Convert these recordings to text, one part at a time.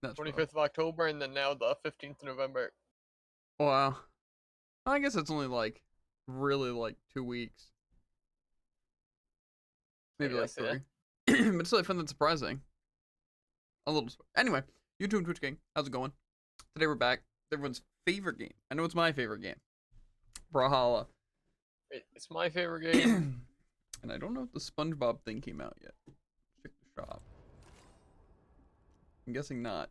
That's 25th of October, and then now the 15th of November. Wow. I guess it's only like really like 2 weeks. Maybe like 3. Yeah. But still, I find that surprising. A little. Anyway, YouTube and Twitch gang, how's it going? Today we're back. Everyone's favorite game. I know it's my favorite game. Brawlhalla. It's my favorite game. And I don't know if the SpongeBob thing came out yet. Check the shop. I'm guessing not.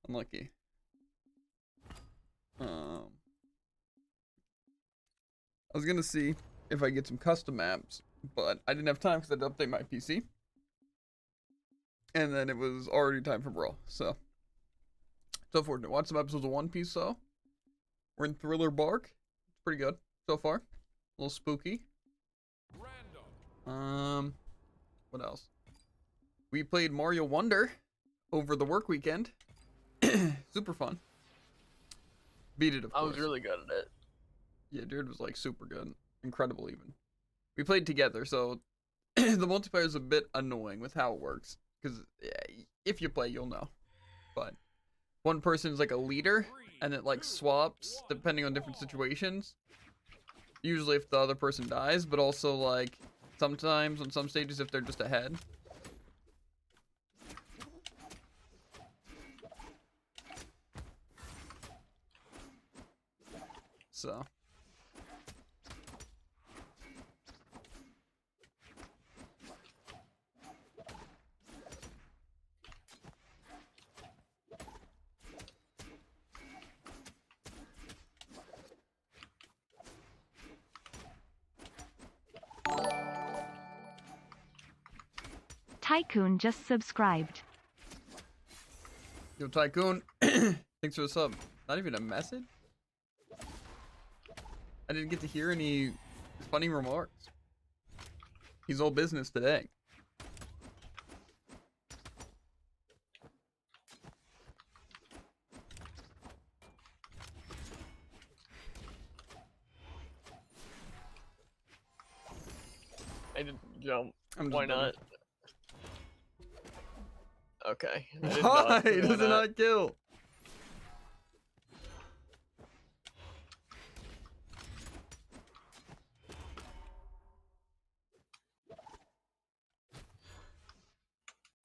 Unlucky. I was gonna see if I get some custom maps, but I didn't have time because I had to update my PC. And then it was already time for Brawl, so fortunate. Watch some episodes of One Piece, though. We're in Thriller Bark. It's pretty good so far. A little spooky. What else? We played Mario Wonder over the work weekend. Super fun. Beat it, of course. I was really good at it. Yeah, dude was like super good. Incredible, even. We played together, so the multiplayer is a bit annoying with how it works. Because if you play, you'll know. But one person is like a leader, and it like swaps depending on different situations. Usually if the other person dies, but also like sometimes on some stages if they're just ahead. So. Tycoon just subscribed. Yo, Tycoon. Thanks for the sub. Not even a message? I didn't get to hear any funny remarks. He's all business today. I didn't jump. Why not? Okay. Why does it not kill?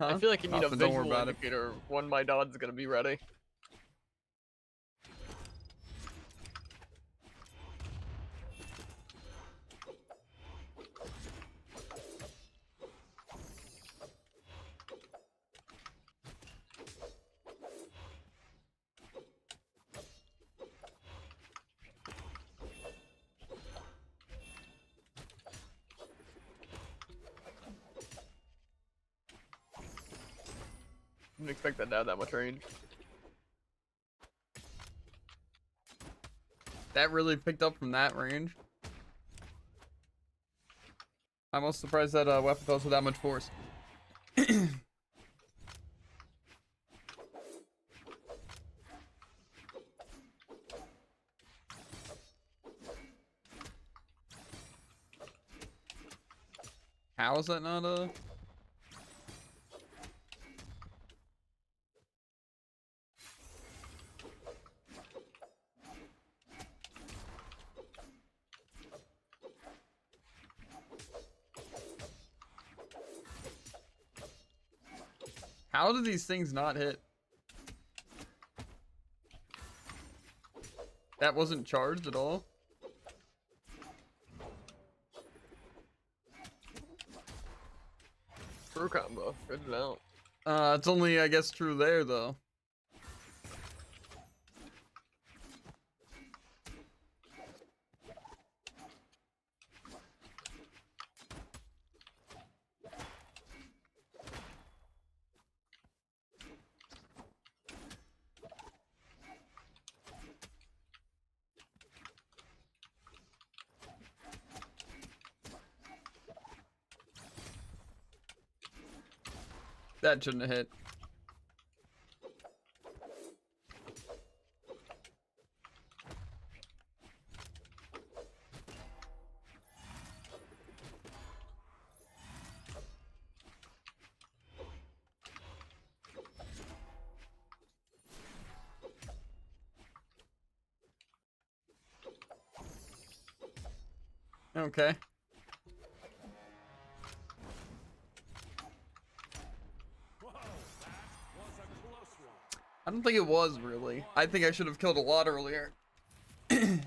Huh? I feel like you need a Nothing, don't worry visual about it. indicator of when my dog's gonna be ready. I didn't expect that to have that much range. That really picked up from that range. I'm also surprised that weapon goes with that much force. How is that not a... How do these things not hit? That wasn't charged at all? True combo. Good enough. It's only, I guess, true there, though. That shouldn't have hit. Okay. I don't think it was really. I think I should have killed a lot earlier.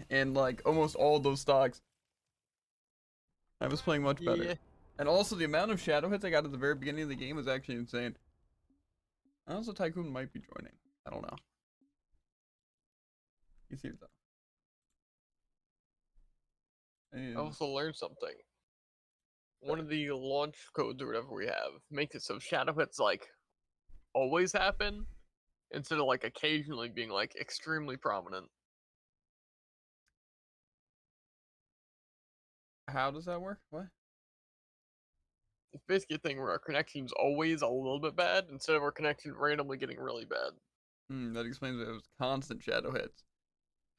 And like almost all of those stocks. I was playing much better. Yeah. And also the amount of shadow hits I got at the very beginning of the game was actually insane. Also Tycoon might be joining. I don't know. He's here though. I And also learned something. One of the launch codes or whatever we have makes it so shadow hits like always happen instead of like occasionally being like extremely prominent. how does that work? What? It's basically a thing where our connection's always a little bit bad instead of our connection randomly getting really bad. That explains why it was constant shadow hits.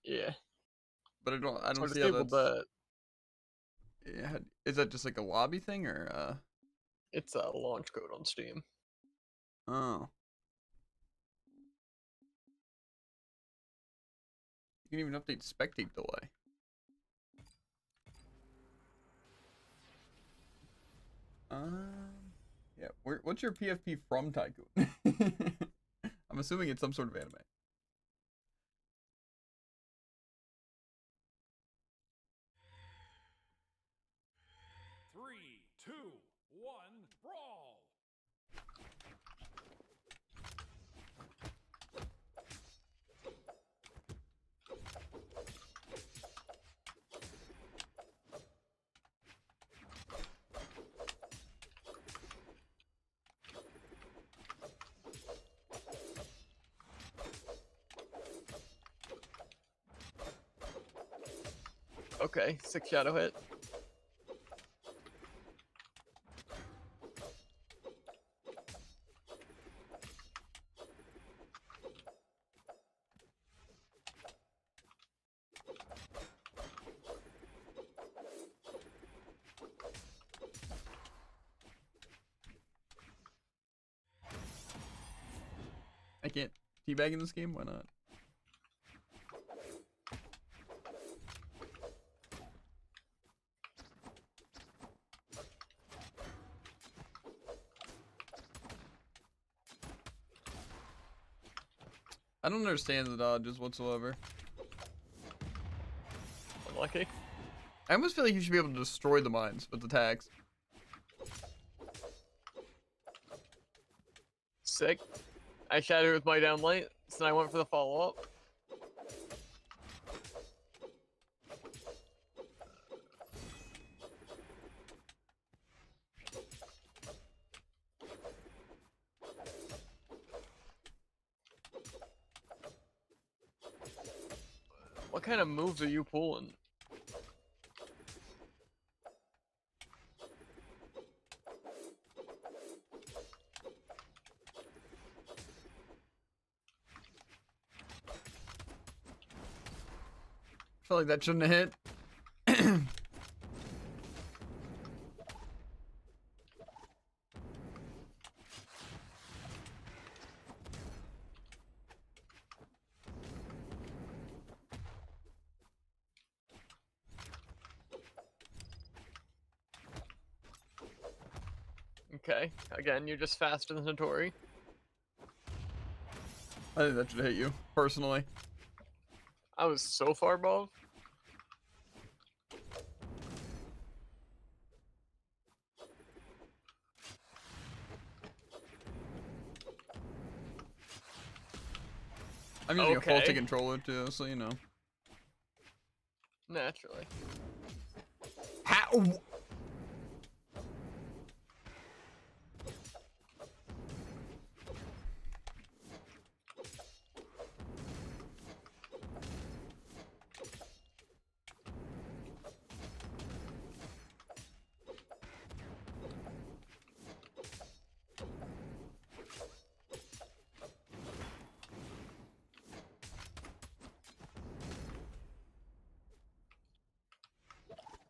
Yeah. But I So I don't see how disabled that's. that. Yeah, is that just like a lobby thing or It's a launch code on Steam. Oh. You can even update spectate delay. Yeah. What's your PFP from Tycoon? I'm assuming it's some sort of anime. Three, two, one, brawl! Okay, 6 shadow hit. I can't teabag in this game? Why not? I don't understand the dodges whatsoever. Unlucky. I almost feel like you should be able to destroy the mines with attacks. Sick. I shattered with my down light, so then I went for the follow up. What kind of moves are you pulling? I feel like that shouldn't have hit. Okay, again, you're just faster than Hattori. I think that should hit you, personally. I was so far above. I'm using a faulty Okay. controller too, so you know. Naturally. How?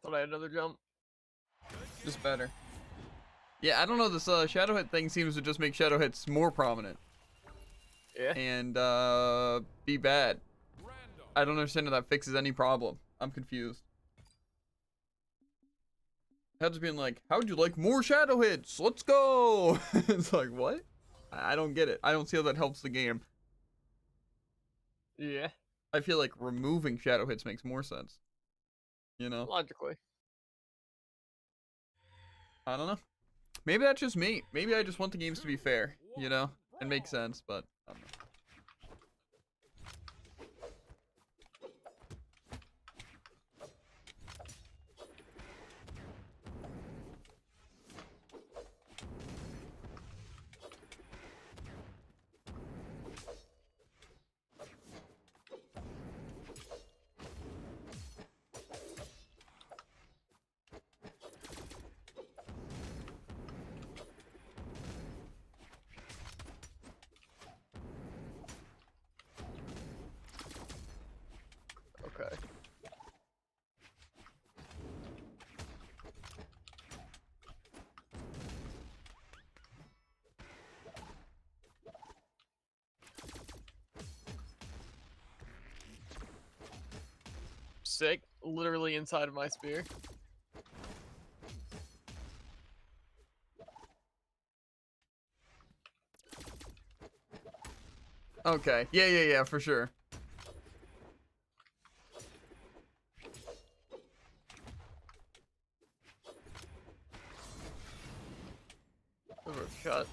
Thought I had another jump. Just better. Yeah, I don't know. This shadow hit thing seems to just make shadow hits more prominent Yeah. and be bad. Random. I don't understand how that fixes any problem. I'm confused. Heads being like, how would you like more shadow hits? Let's go. It's like, what? I don't get it. I don't see how that helps the game. Yeah, I feel like removing shadow hits makes more sense. You know? logically. I don't know. Maybe that's just me. Maybe I just want the games to be fair, you know? And make sense, but I don't know. Okay. Sick. Literally inside of my spear. Okay. Yeah, for sure. Those were shut.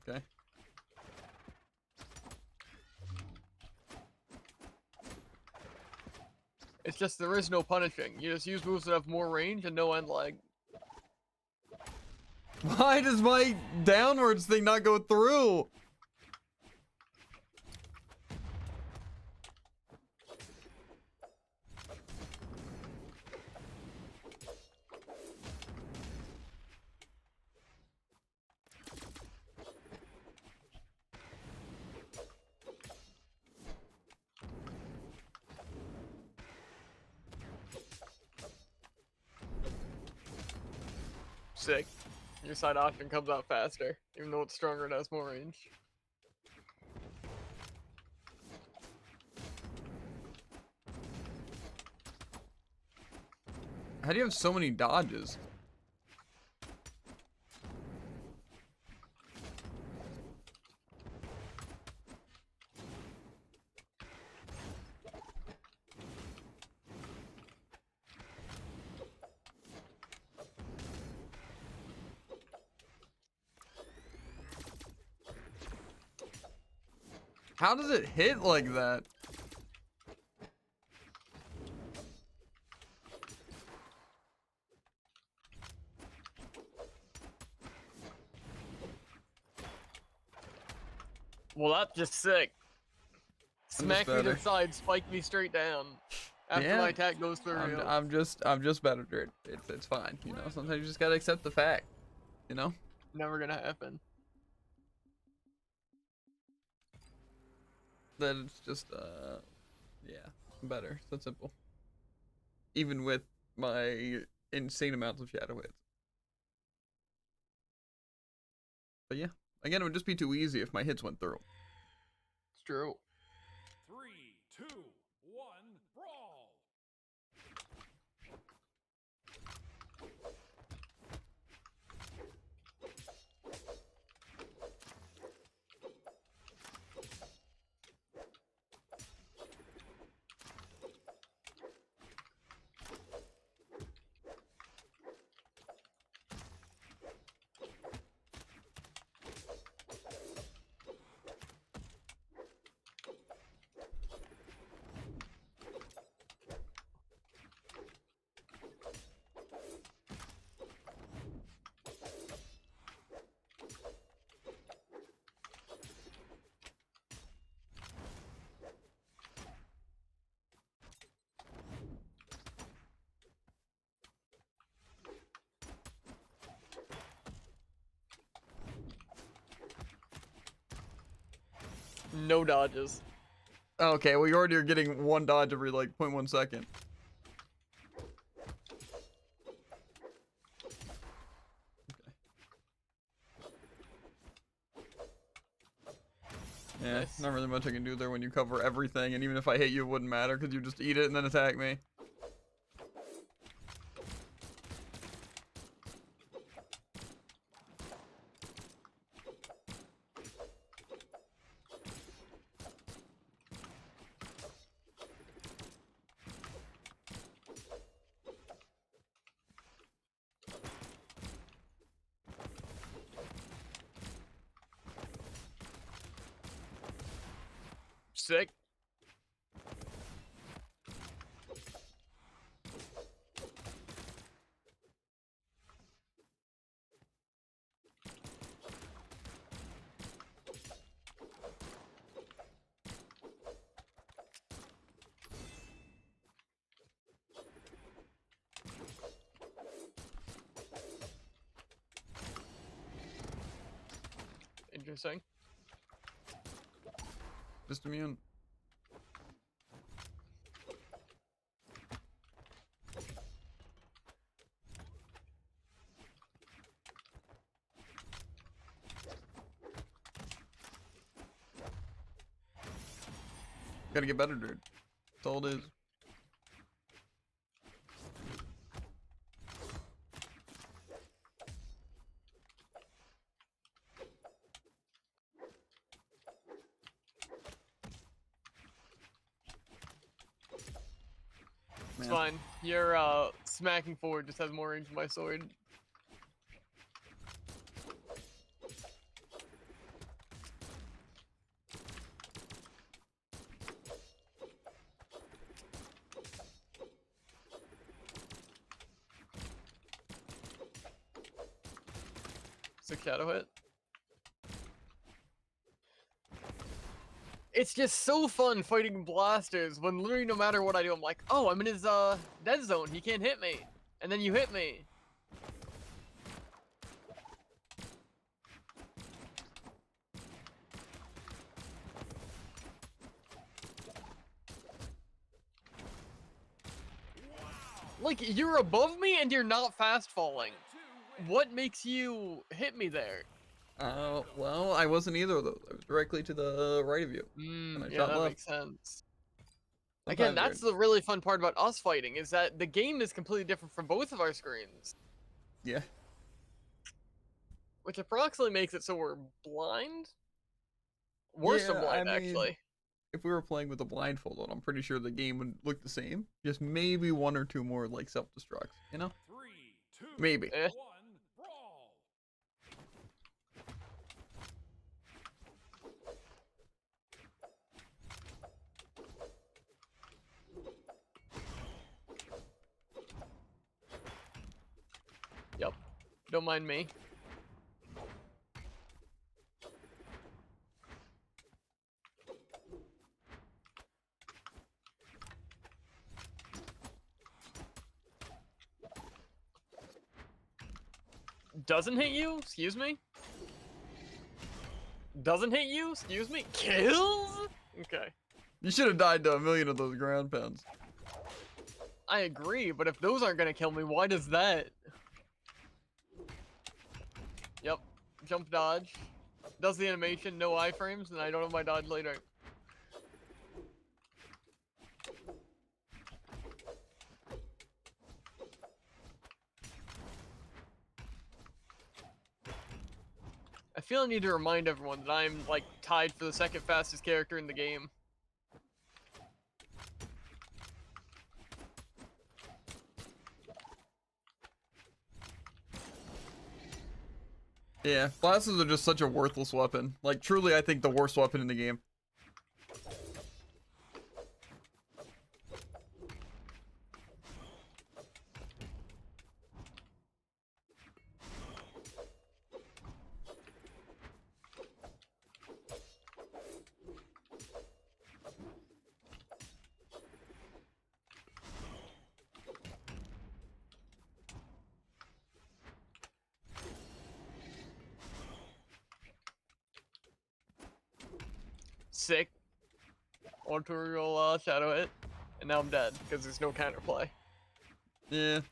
Okay. It's just there is no punishing. You just use moves that have more range and no end lag. Why does my downwards thing not go through? Sick. Your side often comes out faster, even though it's stronger and has more range. How do you have so many dodges? How does it hit like that? Well, that's just sick. I'm Smack just me to better. the side, spike me straight down. After Yeah. my attack goes through you. I'm just better, dude. It's fine, you know. Sometimes you just gotta accept the fact, you know. Never gonna happen. That it's just yeah, better. So simple. Even with my insane amounts of shadow hits. But yeah, again, it would just be too easy if my hits went through. It's true. 3, 2, 1, brawl! No dodges. Okay, well you already are getting one dodge every like 0.1 second. Yeah, Nice. not really much I can do there when you cover everything, and even if I hit you, it wouldn't matter because you just eat it and then attack me. Sick. Interesting. Just immune. Gotta get better, dude. That's all it is. It's Man. fine. Your smacking forward just has more range than my sword. Sick shadow hit. It's just so fun fighting blasters when literally no matter what I do, I'm like, oh, I'm in his dead zone. He can't hit me. And then you hit me. Like, you're above me and you're not fast falling. What makes you hit me there? Well, I wasn't either of those. I was directly to the right of you. And I Yeah, shot that left. makes sense. Sometimes Again, that's the really fun part about us fighting, is that the game is completely different from both of our screens. Yeah. Which approximately makes it so we're blind? Worse than Yeah, I blind, mean, actually. if we were playing with a blindfold on, I'm pretty sure the game would look the same. Just maybe one or two more like self-destructs, you know? 3, 2, Maybe. 1, brawl. Yep. Don't mind me. Doesn't hit you? Excuse me? Doesn't hit you? Excuse me? Kills? Okay. You should have died to a million of those ground pounds. I agree, but if those aren't gonna kill me, why does that? Yep. Jump dodge. Does the animation, no iframes, and I don't have my dodge later. I feel I need to remind everyone that I'm, like, tied for the second fastest character in the game. Yeah, blasters are just such a worthless weapon. Like, truly, I think the worst weapon in the game. Sick. Arterial shadow hit. And now I'm dead, because there's no counterplay. Yeah.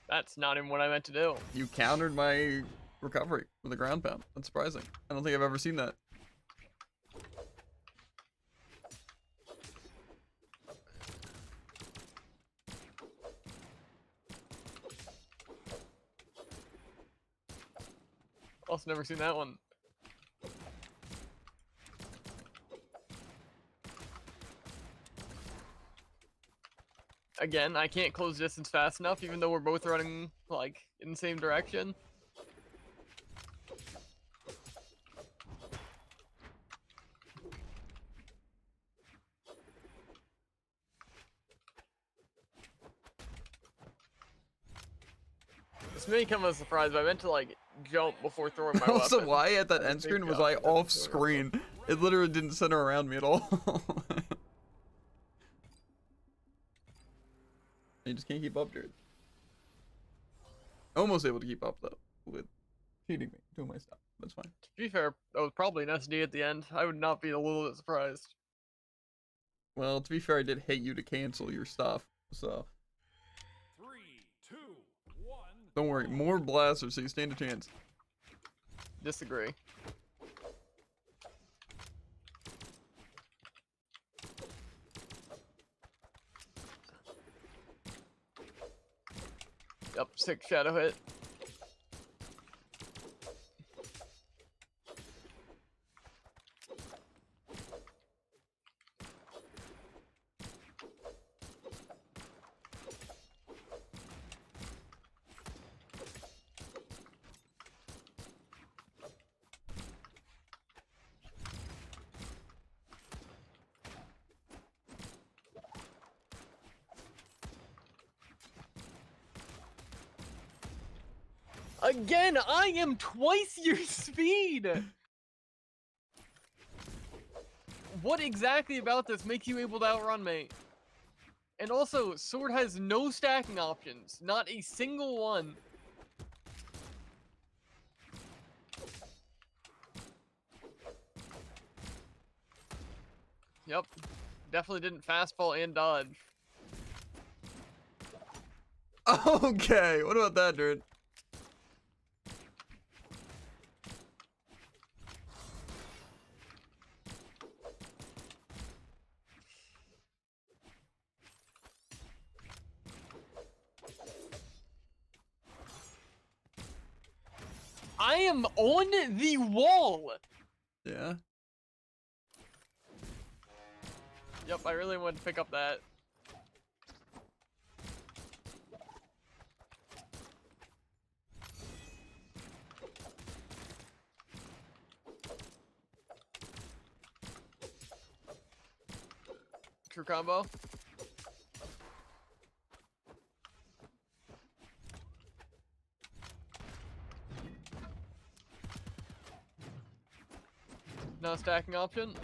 That's not even what I meant to do. You countered my recovery with a ground pound. That's surprising. I don't think I've ever seen that. Also never seen that one. Again, I can't close distance fast enough, even though we're both running, like, in the same direction. This may come as a surprise, but I meant to, like, jump before throwing my Also, weapon. why at that That's a end big screen was jump. I That's off a big screen? It literally didn't center around me at all. You just can't keep up, dude. Almost able to keep up though with cheating me, doing my stuff. That's fine. To be fair, that was probably an SD at the end. I would not be a little bit surprised. Well, to be fair, I did hate you to cancel your stuff, so 3, 2, 1. don't worry. More blasters, so you stand a chance. Disagree. Yep, 6 shadow hit. Again, I am twice your speed! What exactly about this makes you able to outrun me? And also, Sword has no stacking options. Not a single one. Yep. Definitely didn't fastball and dodge. Okay, what about that, dude? I am on the wall! Yeah. Yep, I really wanted to pick up that. True combo. No stacking option.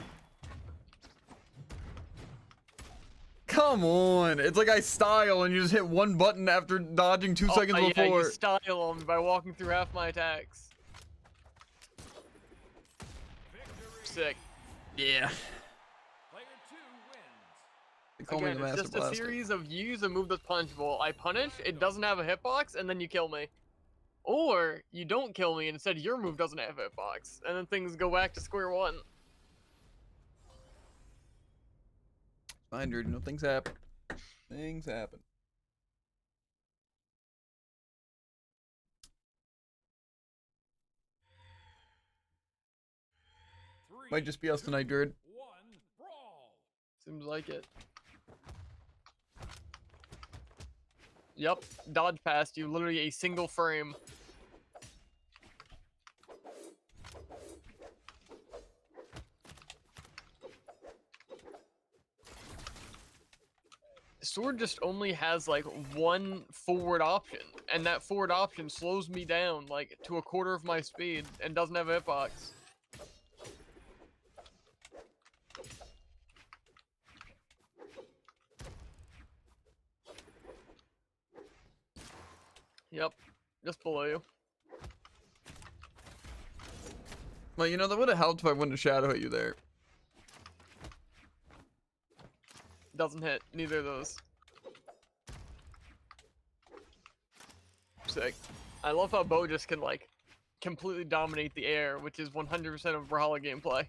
Come on. It's like I style and you just hit one button after dodging 2 seconds Yeah, before. you style them by walking through half my attacks. Sick. Yeah. Player 2 wins. They call me Again, the it's Master just a Blaster. series of use a move that's punchable. I punish, it doesn't have a hitbox, and then you kill me. Or you don't kill me, and instead your move doesn't have a hitbox, and then things go back to square one. Fine, dude. You know, things happen. Things happen. Might just be us tonight, dude. 1, brawl. Seems like it. Yep, dodge past you, literally a single frame. Sword just only has like one forward option, and that forward option slows me down like to a quarter of my speed and doesn't have a hitbox. Yep, just below you. Well, you know, that would have helped if I wouldn't have shadow hit you there. Doesn't hit neither of those. sick. I love how Bo just can like completely dominate the air, which is 100% of Brawlhalla gameplay.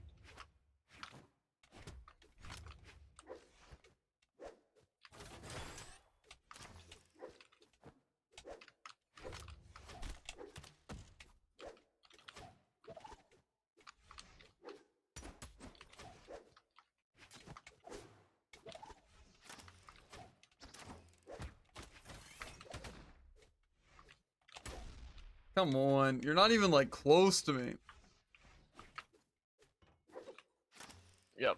Come on, you're not even like close to me. Yep.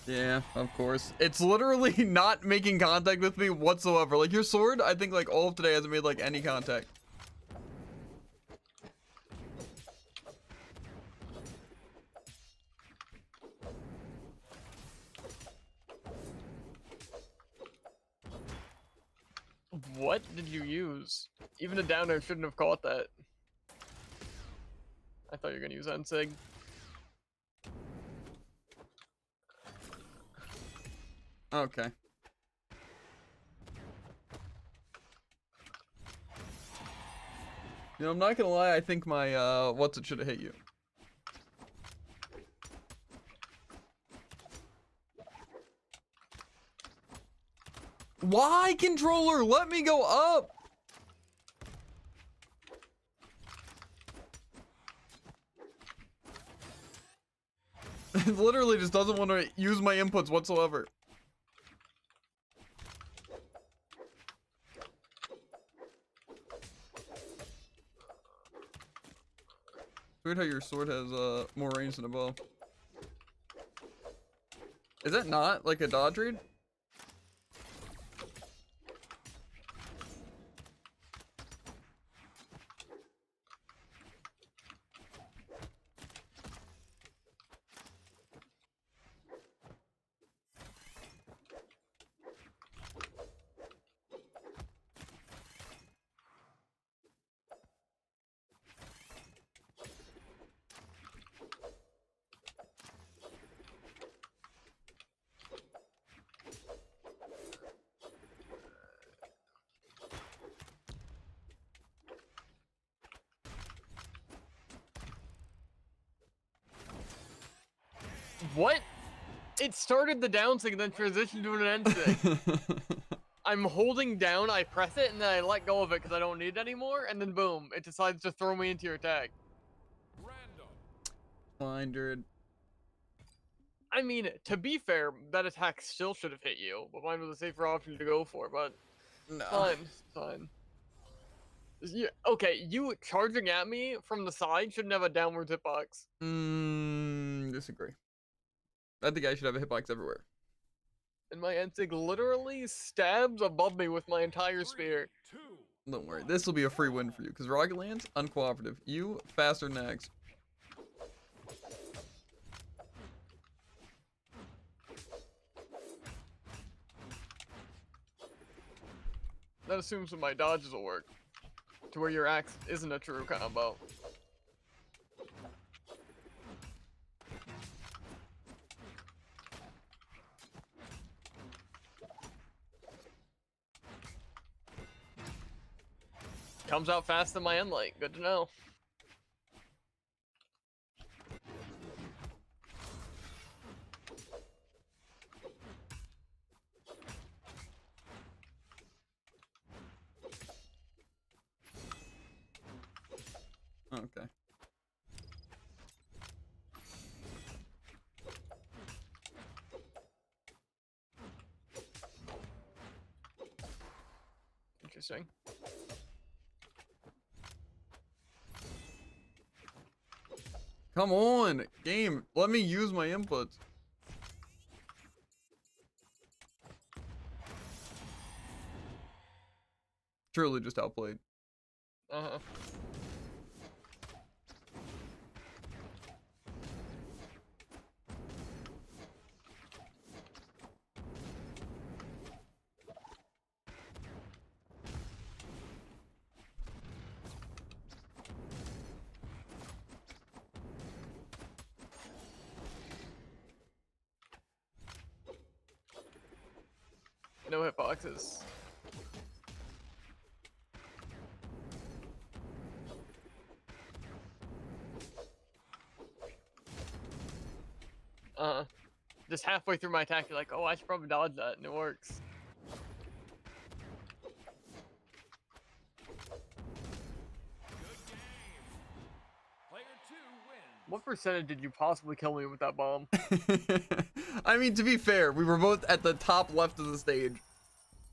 Yeah, of course. It's literally not making contact with me whatsoever. Like your sword, I think like all of today hasn't made like any contact. What did you use? Even a downer shouldn't have caught that. I thought you were gonna use Ensig. Okay. You know, I'm not gonna lie, I think my what's it should have hit you. Why, controller? Let me go up! It literally just doesn't want to use my inputs whatsoever. Weird how your sword has more range than a bow. Is that not like a dodge read? What? It started the down stick and then transitioned to an end stick. I'm holding down, I press it, and then I let go of it because I don't need it anymore, and then boom, it decides to throw me into your attack. Random. Fine, dude. I mean, to be fair, that attack still should have hit you, but mine was a safer option to go for, but No. fine, fine. Yeah, okay, you charging at me from the side shouldn't have a downward hitbox. Disagree. I think I should have a hitbox everywhere. And my Ensig literally stabs above me with my entire spear. 3, 2, Don't worry, this will be a free win for you because Rocket Land's uncooperative. You faster than Nags. That assumes that my dodges will work. To where your axe isn't a true combo. Comes out fast than my end light. Good to know. Okay. Interesting. Come on, game. Let me use my inputs. Truly just outplayed. Uh-huh. no hitboxes. Just halfway through my attack, you're like, oh, I should probably dodge that, and it works. Good game. Player 2 wins. What percentage did you possibly kill me with that bomb? I mean, to be fair, we were both at the top left of the stage,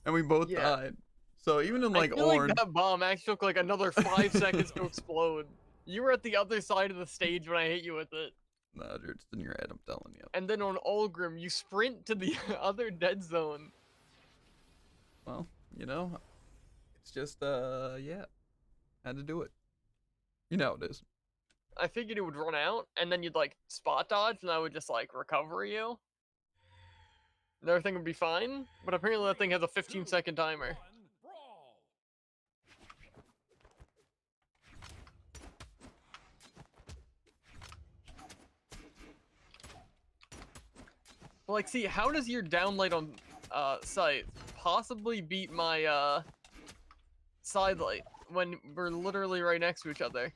and we both Yeah. died. So even in like I feel orange, like that bomb actually took like another 5 seconds to explode. You were at the other side of the stage when I hit you with it. nah, dude, it's in your head. I'm telling you. And then on Ulgrim, you sprint to the other dead zone. Well, you know, it's just yeah, had to do it. You know how it is. I figured it would run out, and then you'd like spot dodge, and I would just like recover you. And everything would be fine, but apparently that thing has a 15-second timer. 1, brawl. But like, see, how does your downlight on sight possibly beat my side light when we're literally right next to each other?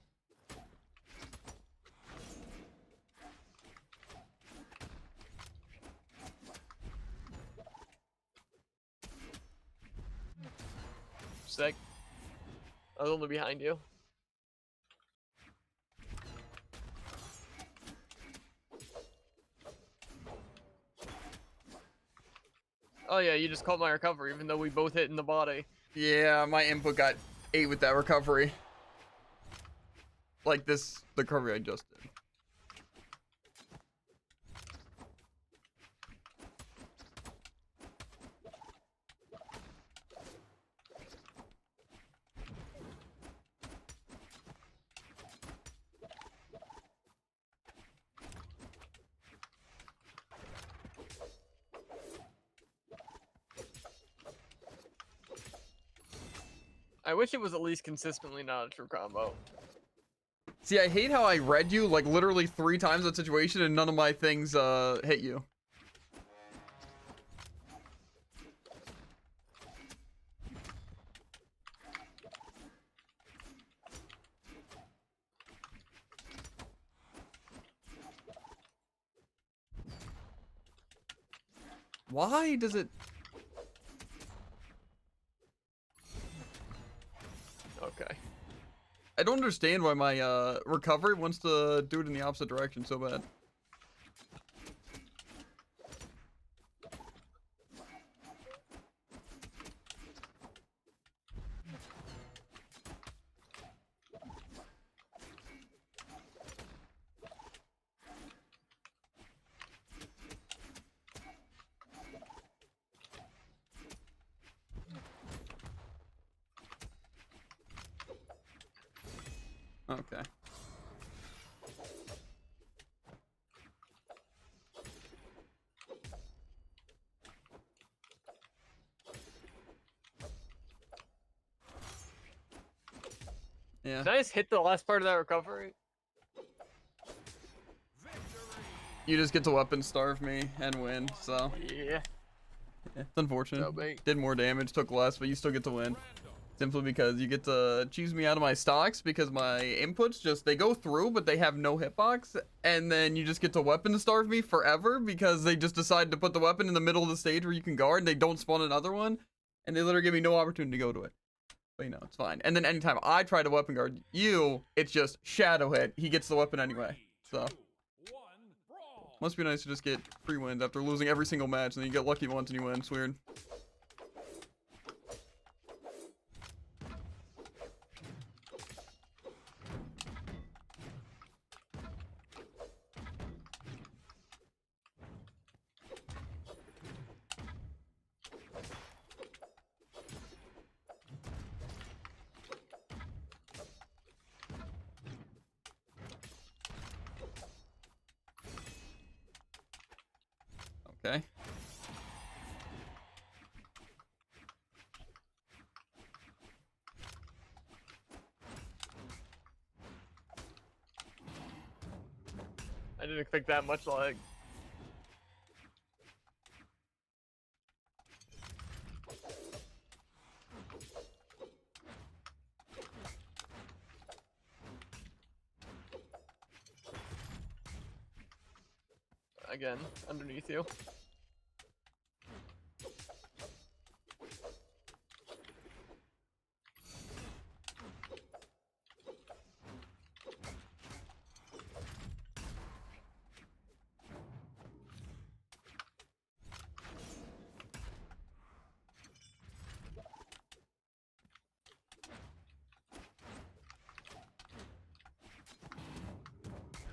Sick. I was only behind you. Oh yeah, you just called my recovery, even though we both hit in the body. Yeah, my input got 8 with that recovery. Like this, the recovery I just did. I wish it was at least consistently not a true combo. See, I hate how I read you like literally 3 times that situation and none of my things hit you. Why does it? Okay. I don't understand why my recovery wants to do it in the opposite direction so bad. Okay. Yeah. Did I just hit the last part of that recovery? Victory. You just get to weapon starve me and win, so Yeah. yeah, it's unfortunate. No bait. Did more damage, took less, but you still get to win. Random. Simply because you get to choose me out of my stocks because my inputs just, they go through, but they have no hitbox. And then you just get to weapon starve me forever because they just decide to put the weapon in the middle of the stage where you can guard and they don't spawn another one. And they literally give me no opportunity to go to it. But you know, it's fine. And then anytime I try to weapon guard you, it's just shadow hit. He gets the weapon anyway. 3, So 2, 1, brawl. must be nice to just get free wins after losing every single match and then you get lucky once and you win. It's weird. Okay. I didn't expect that much lag. again underneath you.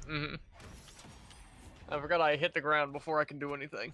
Mm-hmm. I forgot I hit the ground before I can do anything.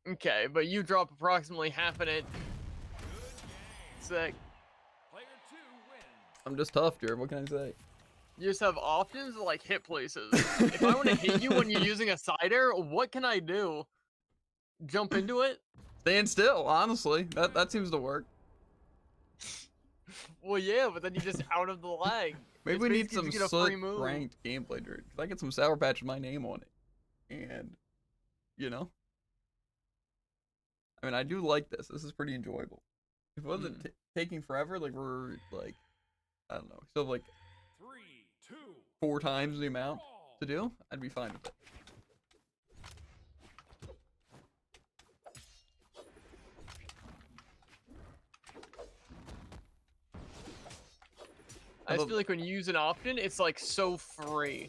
Okay, but you drop approximately half an inch. Sick. Player 2 wins. I'm just tough, Jared. What can I say? You just have options to like hit places. If I want to hit you when you're using a cider, what can I do? Jump into it? Stand still, honestly. That seems to work. Well, yeah, but then you're just out of the lag. Maybe It's we need basically some just get a free soot move. ranked gameplay, Jared. 'Cause I get some Sour Patch with my name on it. And, you know? I mean, I do like this. This is pretty enjoyable. If it wasn't taking forever, like, we're, like, I don't know, still have, like, 3, 2, 4 times the amount brawl. to do, I'd be fine with it. I just feel like when you use an option, it's like so free.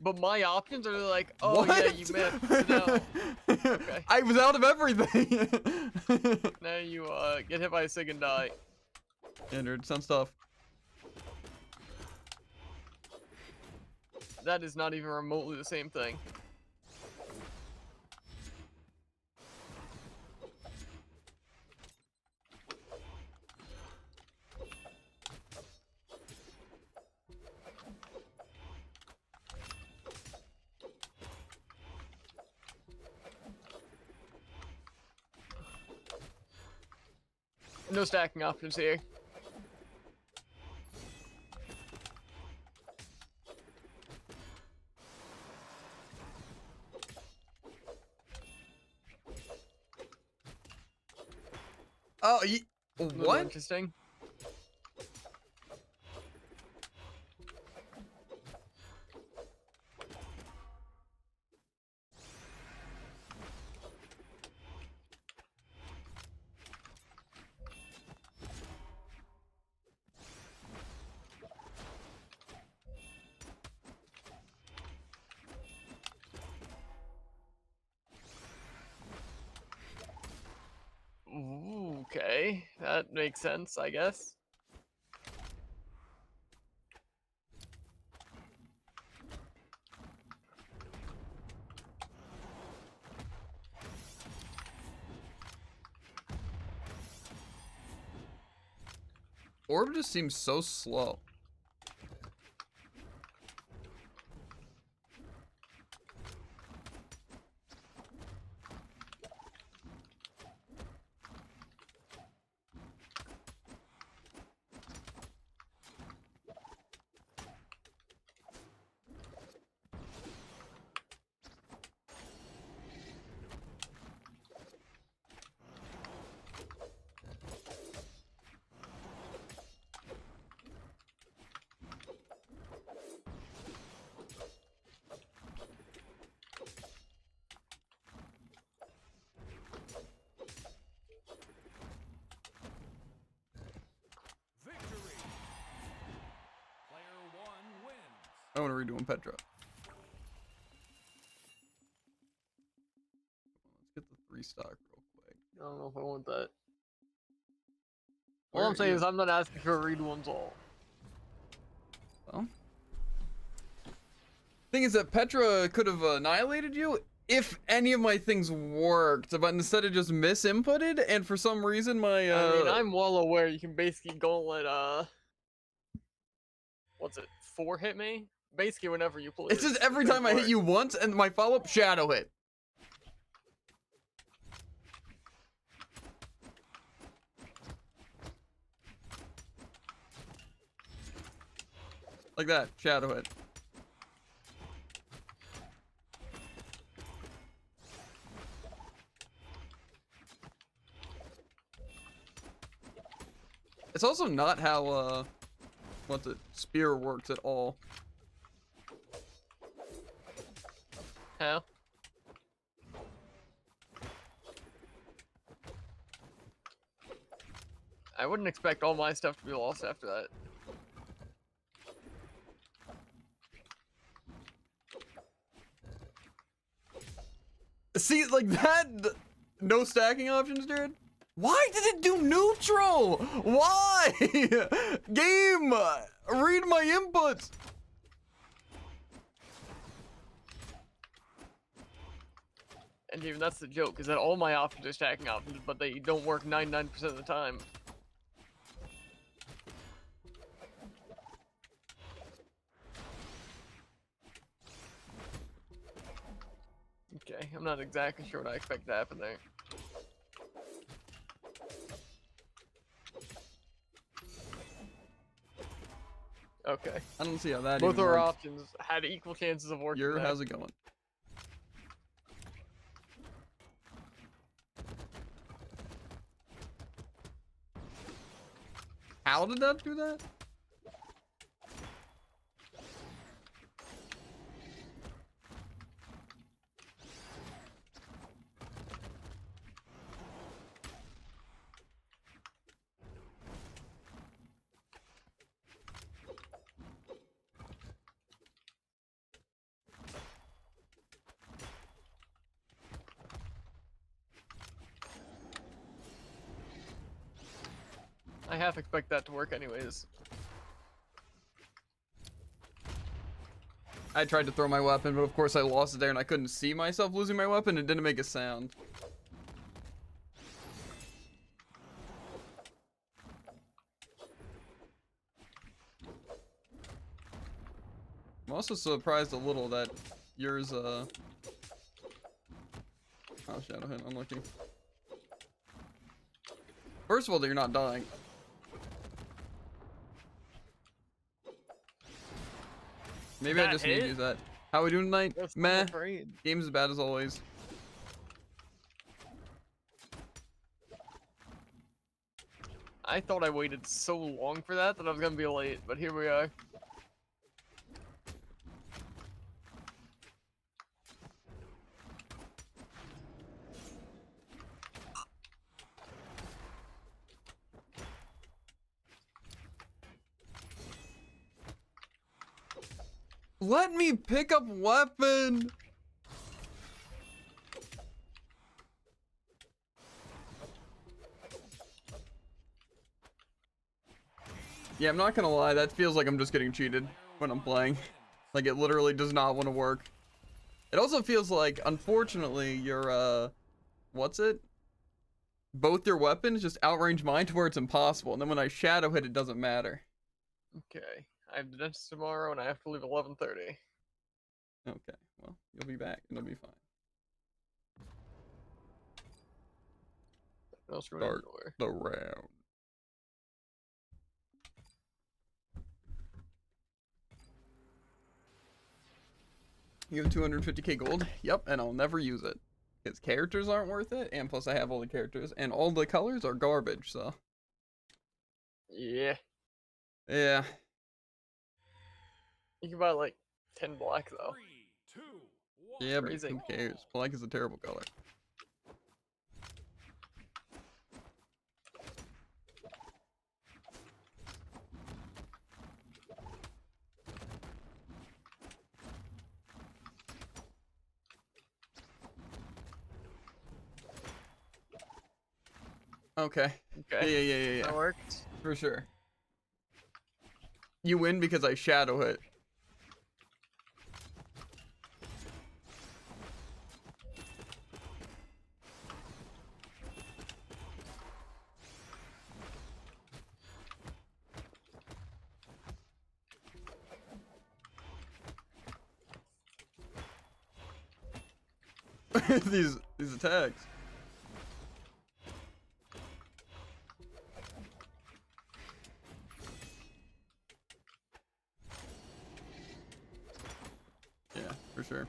But my options are like, oh What? yeah, you missed. No. Okay. I was out of everything. Now you get hit by a sig and die. Andrew, sounds tough. That is not even remotely the same thing. No stacking options here. Oh, A little what? interesting. Ooh, okay, that makes sense, I guess. Orb just seems so slow. Victory. Player 1 wins. I want to redo on Petra. Let's get the 3 stock real quick. I don't know if I want that. Where All I'm saying is- is I'm not asking for a read ones all. Well, thing is that Petra could have annihilated you if any of my things worked, but instead it just misinputted, and for some reason my I mean, I'm well aware you can basically gauntlet what's it? 4 hit me. Basically, whenever you pull. It's just every time I hit you once, and my follow-up shadow hit. Like that, shadow hit. It's also not how, what's it, spear works at all. How? I wouldn't expect all my stuff to be lost after that. See, like that, no stacking options, dude? Why did it do neutral? Why? Game, read my inputs. And even that's the joke, is that all my options are stacking options, but they don't work 99% of the time. Okay, I'm not exactly sure what I expect to happen there. Okay. I don't see how that Both even our works. options had equal chances of working. there. How's it going? How did that do that? I half expect that to work anyways. I tried to throw my weapon, but of course I lost it there and I couldn't see myself losing my weapon. It didn't make a sound. I'm also surprised a little that yours, oh, shadow hit, unlucky. First of all, that you're not dying. Maybe I That just need to hit? use that. How we doing tonight? That's so Meh. afraid. Game's as bad as always. I thought I waited so long for that I was gonna be late, but here we are. Let me pick up weapon. Yeah, I'm not gonna lie, that feels like I'm just getting cheated when I'm playing. Like, it literally does not want to work. It also feels like, unfortunately, your, what's it? Both your weapons just outrange mine to where it's impossible, and then when I shadow hit, it doesn't matter. Okay, I have the dentist tomorrow and I have to leave 11:30. Okay, well, you'll be back, and it'll be fine. No screw Start door. the round. You have 250k gold? Yep, and I'll never use it. Because characters aren't worth it, and plus I have all the characters, and all the colors are garbage, so. Yeah, Yeah. you can buy like 10 black though. 3, 2, 1. Yeah, but Crazy. who cares? Black is a terrible color. Okay. Okay, Yeah. that worked. For sure. You win because I shadow hit. these attacks. Yeah, for sure.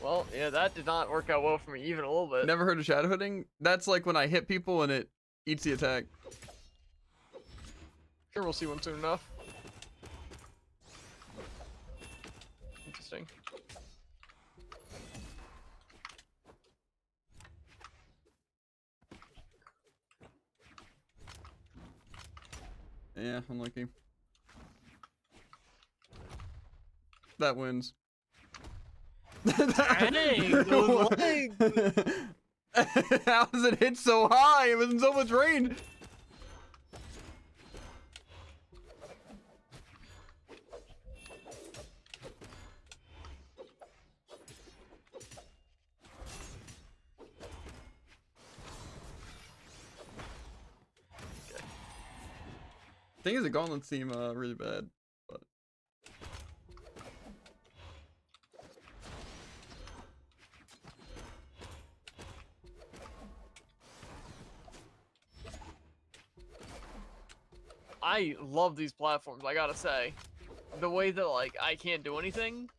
Well, yeah, that did not work out well for me even a little bit. Never heard of shadow hitting? That's like when I hit people and it eats the attack. Sure, we'll see one soon enough. Interesting. Yeah, unlucky. That wins. Dang, those legs! How does it hit so high? It was in so much range. Thing is, the gauntlets seem really bad, but I love these platforms, I gotta say. The way that, like, I can't do anything.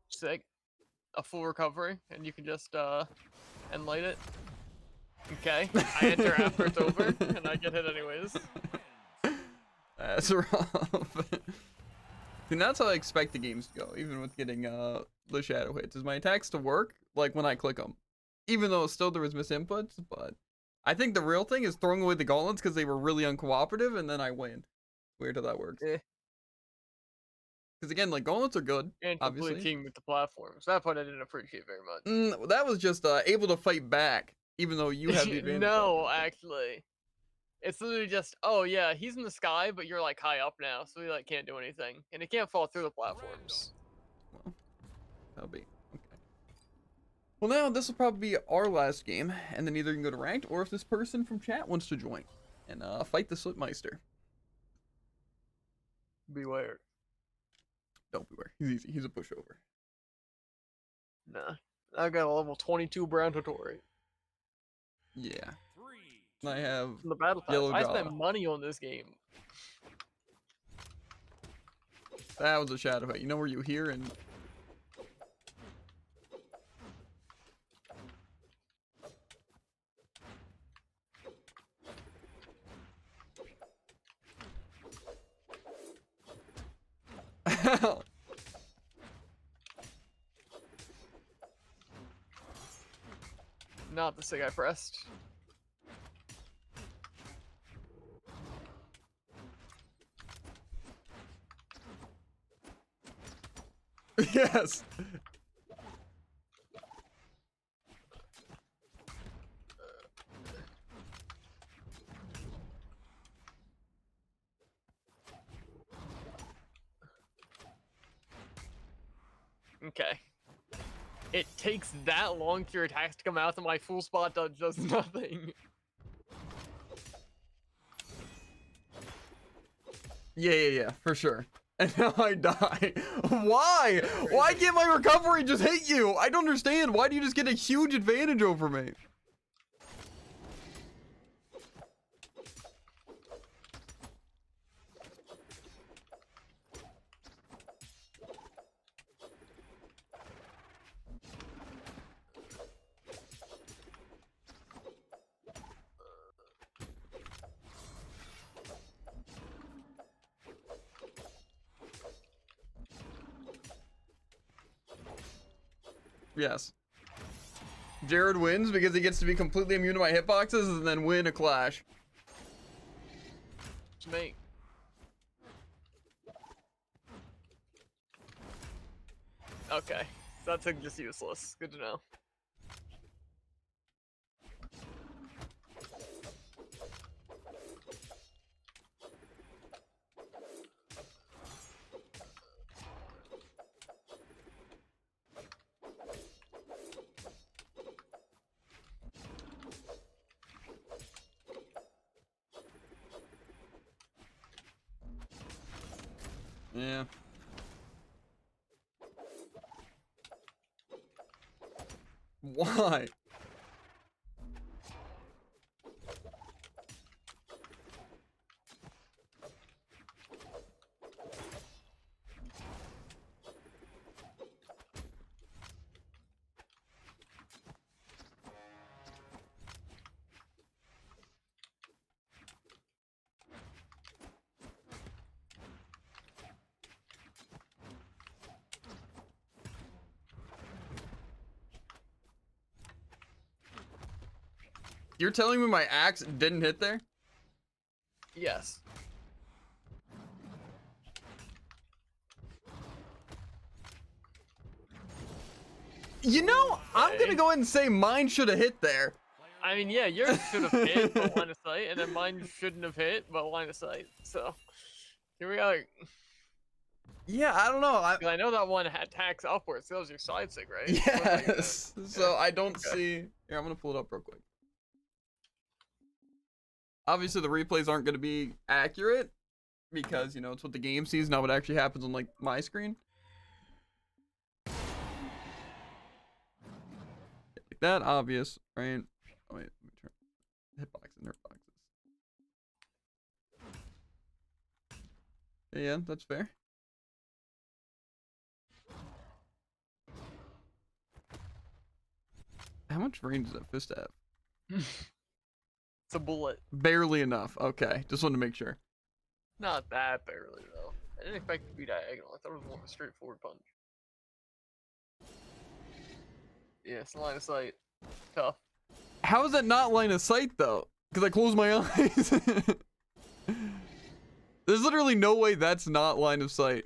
Sick. A full recovery, and you can just, end light it. Okay, I enter after it's over, and I get hit anyways. that's rough. And that's how I expect the games to go, even with getting the shadow hits. Is my attacks to work like when I click them, even though still there was misinputs. But I think the real thing is throwing away the gauntlets because they were really uncooperative, and then I win. Weird how that works. Eh. Because again, like gauntlets are good, And obviously. complete team with the platforms. That part I didn't appreciate very much. That was just able to fight back, even though you have the advantage. No, actually. It's literally just, oh yeah, he's in the sky, but you're like high up now, so he like can't do anything. And he can't fall through the platforms. Well, that'll be okay. Well, now this will probably be our last game, and then either you can go to ranked, or if this person from chat wants to join and fight the Slipmeister. Beware. Don't beware. He's easy. He's a pushover. Nah. I got a level 22 Brown Totori. Yeah. 3, I have From the battle pass. Yellow I jaw. spent money on this game. That was a shadow hit. You know where you hear and Not the stick I pressed. yes. Okay. It takes that long for your attacks to come out, and my full spot dodge does nothing. Yeah, for sure. And now I die. Why? Why can't my recovery just hit you? I don't understand. Why do you just get a huge advantage over me? Yes. Jared wins because he gets to be completely immune to my hitboxes and then win a clash. It's me. Okay. That's just useless. Good to know. Yeah. Why? You're telling me my axe didn't hit there? Yes. You know, I'm gonna Okay. go ahead and say mine should have hit there. I mean, yeah, yours should have hit, but line of sight, and then mine shouldn't have hit, but line of sight. So, here we are. Yeah, I don't know. 'Cause I know that one had tacks upwards. So that was your side stick, right? It wasn't like that. Yes. So I don't Okay. see. Here, I'm gonna pull it up real quick. Obviously, the replays aren't gonna be accurate because, you know, it's what the game sees, not what actually happens on like my screen. Like that, obvious, right? Oh wait, let me turn hitbox and nerf boxes. Yeah, that's fair. How much range does that fist have? It's a bullet. Barely enough. Okay, just wanted to make sure. Not that barely, though. I didn't expect it to be diagonal. I thought it was more of a straightforward punch. Yeah, it's line of sight. Tough. How is that not line of sight though? Because I closed my eyes. There's literally no way that's not line of sight.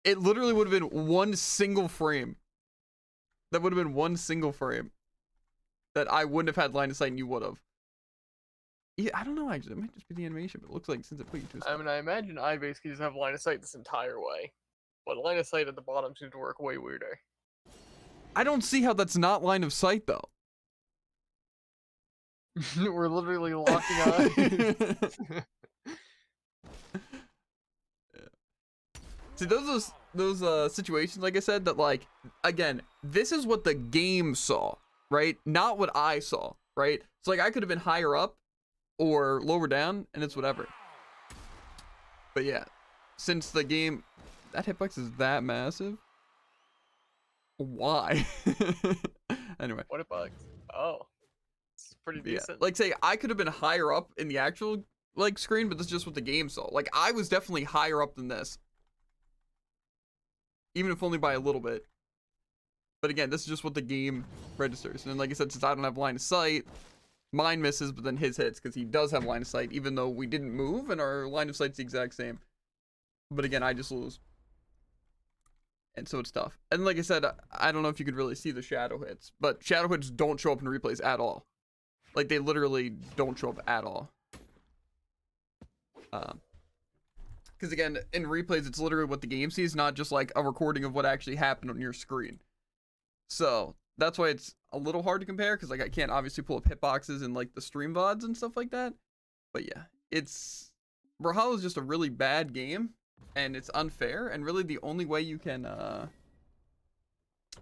It literally would have been one single frame. That would have been one single frame. That I wouldn't have had line of sight and you would have. Yeah, I don't know actually. It might just be the animation, but it looks like since it put you to a I spot. mean, I imagine I basically just have line of sight this entire way. But line of sight at the bottom seems to work way weirder. I don't see how that's not line of sight though. We're literally locking eyes. See, those situations, like I said, that like, again, this is what the game saw, right? Not what I saw, right? So like I could have been higher up or lower down and it's whatever. But yeah, since the game, that hitbox is that massive. Why? Anyway. What a bug. Oh. It's pretty Yeah, decent. like say I could have been higher up in the actual like screen, but that's just what the game saw. Like I was definitely higher up than this. Even if only by a little bit. But again, this is just what the game registers. And then, like I said, since I don't have line of sight, mine misses, but then his hits because he does have line of sight, even though we didn't move and our line of sight's the exact same. But again, I just lose. And so it's tough. And like I said, I don't know if you could really see the shadow hits, but shadow hits don't show up in replays at all. Like they literally don't show up at all. Because again, in replays, it's literally what the game sees, not just like a recording of what actually happened on your screen. So that's why it's a little hard to compare, because like I can't obviously pull up hitboxes and like the stream VODs and stuff like that. But yeah, Brawlhalla is just a really bad game, and it's unfair. And really, the only way you can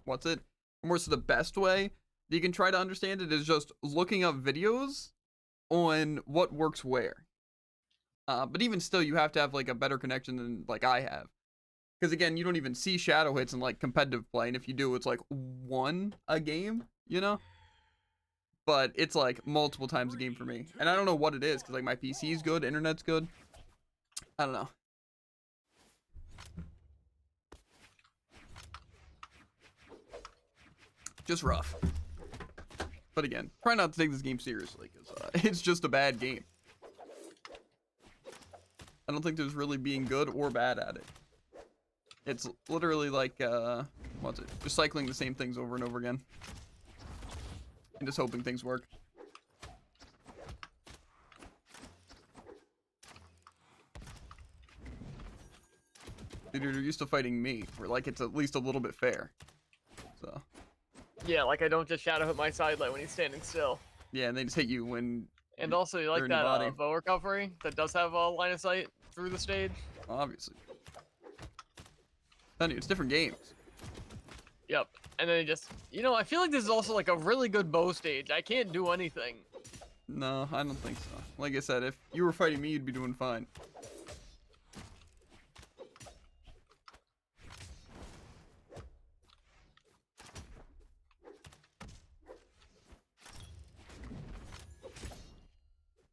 more so the best way that you can try to understand it is just looking up videos on what works where. But even still, you have to have like a better connection than like I have. Because again, you don't even see shadow hits in like competitive play, and if you do, it's like one a game, you know? But it's like multiple times a game for me. And I don't know what it is, because like my PC is good, internet's good. I don't know. Just rough. But again, try not to take this game seriously, because it's just a bad game. I don't think there's really being good or bad at it. It's literally like, what's it? Just cycling the same things over and over again. And just hoping things work. Dude, you're used to fighting me, where like it's at least a little bit fair. So. Yeah, like I don't just shadow hit my side light when he's standing still. Yeah, and they just hit you when And also, you They're like in your that body. bow recovery that does have a line of sight through the stage? Obviously. Honey, it's different games. Yep. And then I feel like this is also like a really good bow stage. I can't do anything. No, I don't think so. Like I said, if you were fighting me, you'd be doing fine.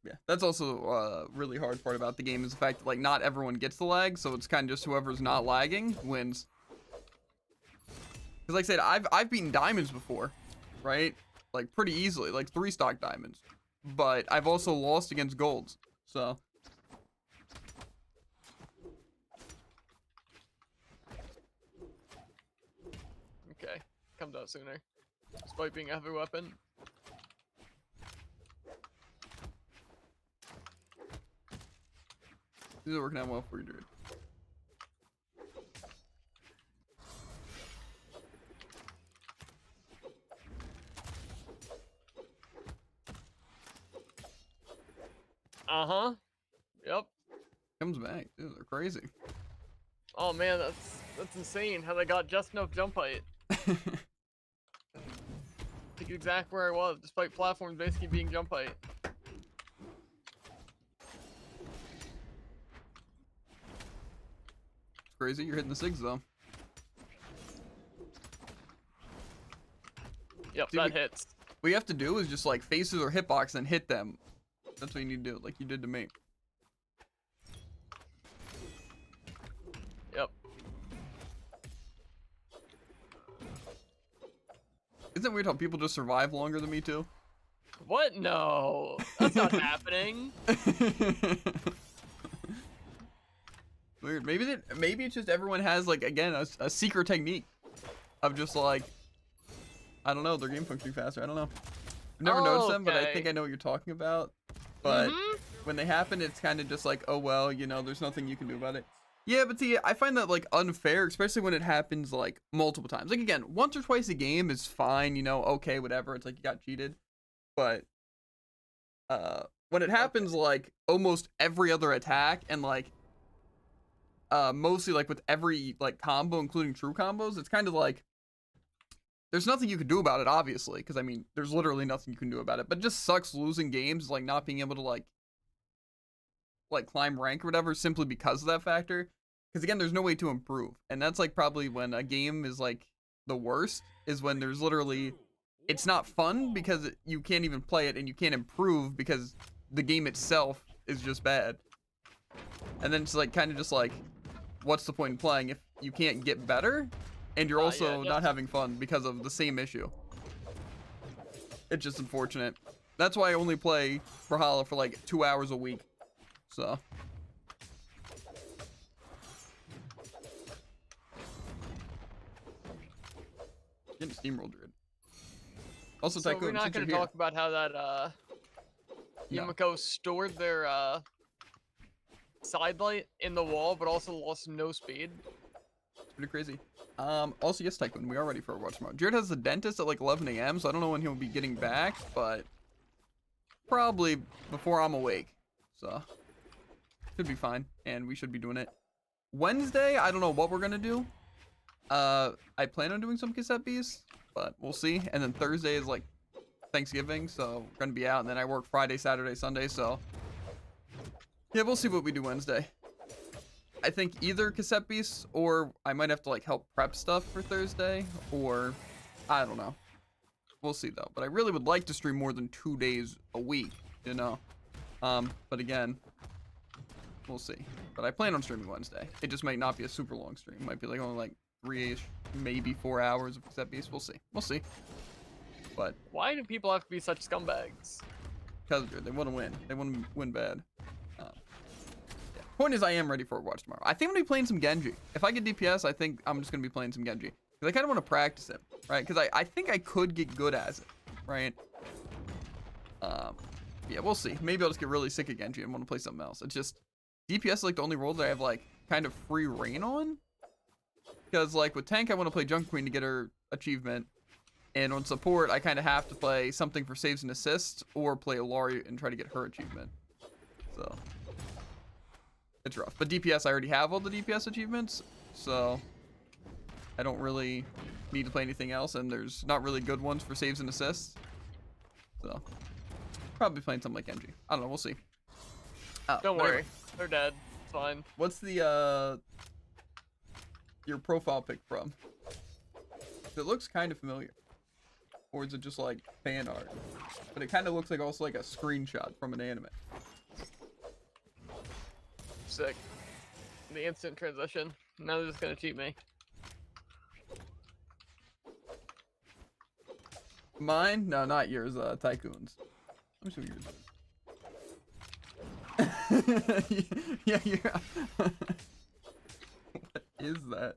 Yeah, that's also a really hard part about the game is the fact that like not everyone gets the lag, so it's kind of just whoever's not lagging wins. Because like I said, I've beaten diamonds before, right? Like pretty easily, like 3 stock diamonds. But I've also lost against golds, so. Okay. Comes out sooner. Despite being a heavy weapon. These are working out well for you, dude. Uh-huh. Yep. Comes back, dude. They're crazy. Oh man, that's insane how they got just enough jump height. Like exact where I was, despite platforms basically being jump height. It's crazy. You're hitting the SIGs though. Yep, Dude, that hits. What you have to do is just like faces or hitbox and hit them. That's what you need to do, like you did to me. Yep. Isn't it weird how people just survive longer than me too? What? No, that's not happening. Weird. Maybe it's just everyone has like again a secret technique of just like I don't know, their game functioning faster. I don't know. I've never noticed them, but I Okay. think I know what you're talking about. But Mhm. when they happen, it's kind of just like, oh well, you know, there's nothing you can do about it. Yeah, but see, I find that like unfair, especially when it happens like multiple times. Like again, once or twice a game is fine, you know, okay, whatever. It's like you got cheated. But when it happens like almost every other attack and like mostly like with every like combo, including true combos, it's kind of like there's nothing you can do about it, obviously, because I mean, there's literally nothing you can do about it. But it just sucks losing games, like not being able to like climb rank or whatever, simply because of that factor. Because again, there's no way to improve, and that's like probably when a game is like the worst, is when there's literally it's not fun because you can't even play it, and you can't improve because the game itself is just bad. And then it's like kind of just like, what's the point in playing if you can't get better? And you're also not having fun because of the same issue. It's just unfortunate. That's why I only play Brawlhalla for like 2 hours a week. So. Getting steamrolled, dude. Also, So Tycoon, we're not since going you're to here. talk about how that No. Yumiko stored their side light in the wall, but also lost no speed. It's pretty crazy. Also, yes, Tycoon, we are ready for Overwatch tomorrow. Jared has the dentist at like 11 a.m., so I don't know when he'll be getting back, but probably before I'm awake. So, should be fine, and we should be doing it. Wednesday, I don't know what we're gonna do. I plan on doing some cassette bees, but we'll see. And then Thursday is like Thanksgiving, so we're gonna be out, and then I work Friday, Saturday, Sunday, so yeah, we'll see what we do Wednesday. I think either cassette beast or I might have to like help prep stuff for Thursday, or I don't know. We'll see though. But I really would like to stream more than 2 days a week, you know. But again, we'll see. But I plan on streaming Wednesday. It just might not be a super long stream. It might be like only like 3-ish, maybe 4 hours of cassette beast. We'll see. We'll see. But Why do people have to be such scumbags? because they want to win. They want to win bad. Yeah. Point is, I am ready for Overwatch tomorrow. I think I'm gonna be playing some Genji. If I get DPS, I think I'm just gonna be playing some Genji because I kind of want to practice it, right? Because I think I could get good as it, right? Yeah, we'll see. Maybe I'll just get really sick of Genji and want to play something else. It's just DPS is like the only role that I have like kind of free reign on. Because like with tank, I want to play Junk Queen to get her achievement. And on support, I kind of have to play something for saves and assists, or play a Laurie and try to get her achievement. So it's rough. But DPS, I already have all the DPS achievements, so I don't really need to play anything else. And there's not really good ones for saves and assists. So probably playing something like MG. I don't know. We'll see. Don't worry, they're dead. It's fine. What's the your profile pic from? It looks kind of familiar. Or is it just like fan art? But it kind of looks like also like a screenshot from an anime. Sick. The instant transition. Now they're just gonna cheat me. Mine? No, not yours. Tycoon's. Let me see what yours is. Yeah, you're. What is that?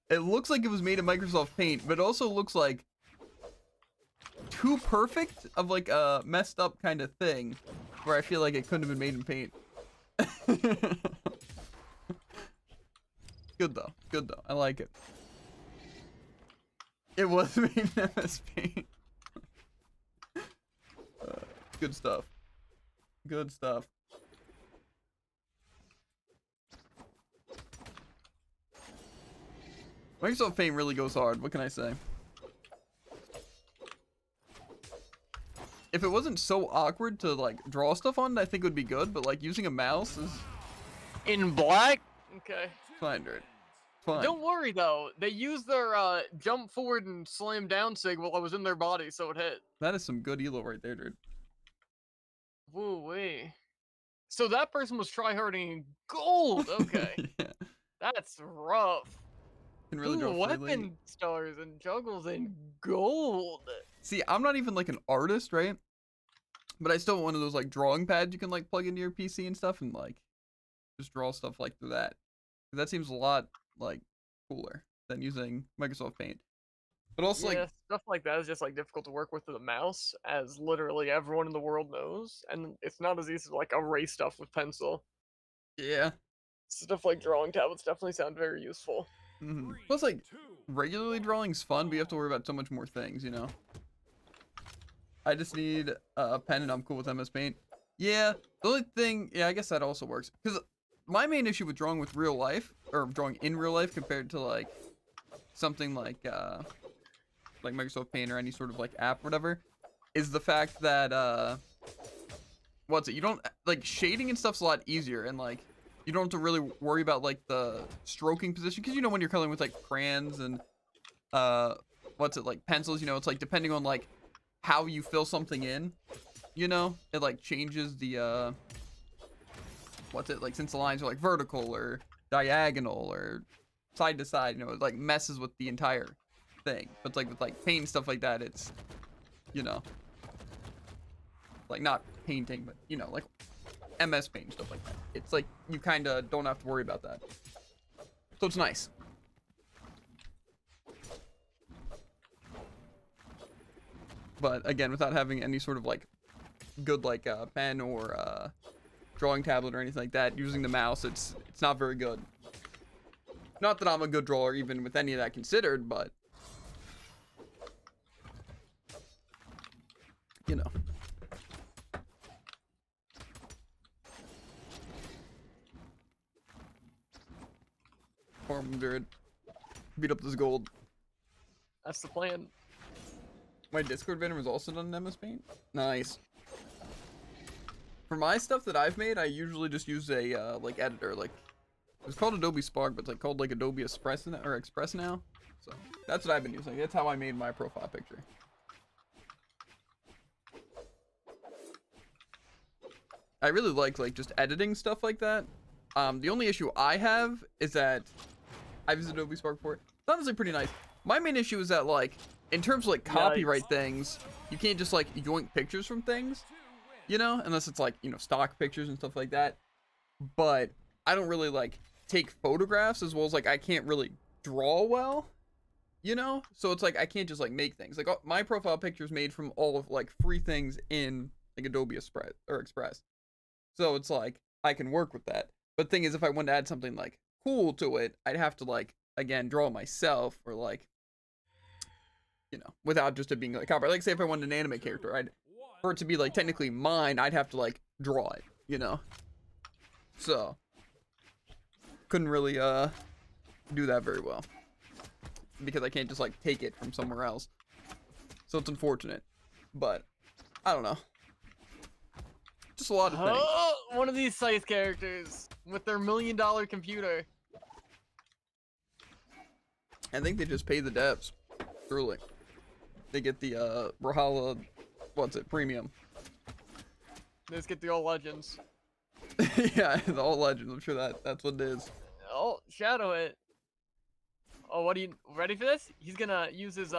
It looks like it was made in Microsoft Paint, but it also looks like too perfect of like a messed up kind of thing, where I feel like it couldn't have been made in Paint. Good though. Good though. I like it. It was made in MS Paint. Good stuff. Good stuff. Microsoft Paint really goes hard. What can I say? If it wasn't so awkward to like draw stuff on it, I think it would be good. But like using a mouse is In black? Okay. fine, dude. Fine. Don't worry though. They used their jump forward and slam down sig while I was in their body, so it hit. That is some good elo right there, dude. Woo wee. So that person was tryharding gold. Okay. Yeah. That's rough. Can really Ooh, draw weapon freely. stars and juggles in gold. See, I'm not even like an artist, right? But I still want one of those like drawing pads you can like plug into your PC and stuff and like just draw stuff like through that. 'Cause that seems a lot like cooler than using Microsoft Paint. But also Yeah, like stuff like that is just like difficult to work with a mouse, as literally everyone in the world knows, and it's not as easy to like erase stuff with pencil. yeah. Stuff like drawing tablets definitely sound very useful. Plus like regularly drawing's fun, but you have to worry about so much more things, you know. I just need a pen and I'm cool with MS Paint. Yeah, the only thing, yeah, I guess that also works. Because my main issue with drawing with real life, or drawing in real life compared to like something like Microsoft Paint or any sort of like app or whatever, is the fact that what's it? You don't like shading and stuff's a lot easier, and like you don't have to really worry about like the stroking position, because you know when you're coloring with like crayons and what's it, like pencils, you know, it's like depending on like how you fill something in, you know, it like changes the what's it, like since the lines are like vertical or diagonal or side to side, you know, it like messes with the entire thing. But it's like with like paint and stuff like that, it's, you know, like not painting, but you know, like MS Paint and stuff like that. It's like you kind of don't have to worry about that. So it's nice. But again, without having any sort of like good like pen or drawing tablet or anything like that, using the mouse, it's not very good. Not that I'm a good drawer even with any of that considered, but you know. Farm dude. Beat up this gold. That's the plan. My Discord banner was also done in MS Paint. Nice. For my stuff that I've made, I usually just use a like editor. Like it's called Adobe Spark, but it's like called like Adobe Express now. So that's what I've been using. That's how I made my profile picture. I really like just editing stuff like that. The only issue I have is that I've used Adobe Spark before. It's honestly pretty nice. My main issue is that like in terms of like copyright things, you can't just like yoink pictures from things, you know, unless it's like, you know, stock pictures and stuff like that. But I don't really like take photographs, as well as like I can't really draw well, you know, so it's like I can't just like make things. Like my profile picture is made from all of like free things in like Adobe Express. So it's like I can work with that. But the thing is, if I wanted to add something like cool to it, I'd have to like again draw myself, or like you know, without just it being like copyright. Like say if I wanted an anime character, for it to be like technically mine, I'd have to like draw it, you know. So couldn't really do that very well because I can't just like take it from somewhere else. So it's unfortunate, but I don't know. Just a lot of things. Oh, one of these Scythe characters with their $1 million computer. I think they just pay the devs. Truly. They get the Brawlhalla, what's it, premium. They just get the all legends. Yeah, the all legends. I'm sure that's what it is. Oh, Shadow Hit. Oh, what are you ready for this? He's gonna use his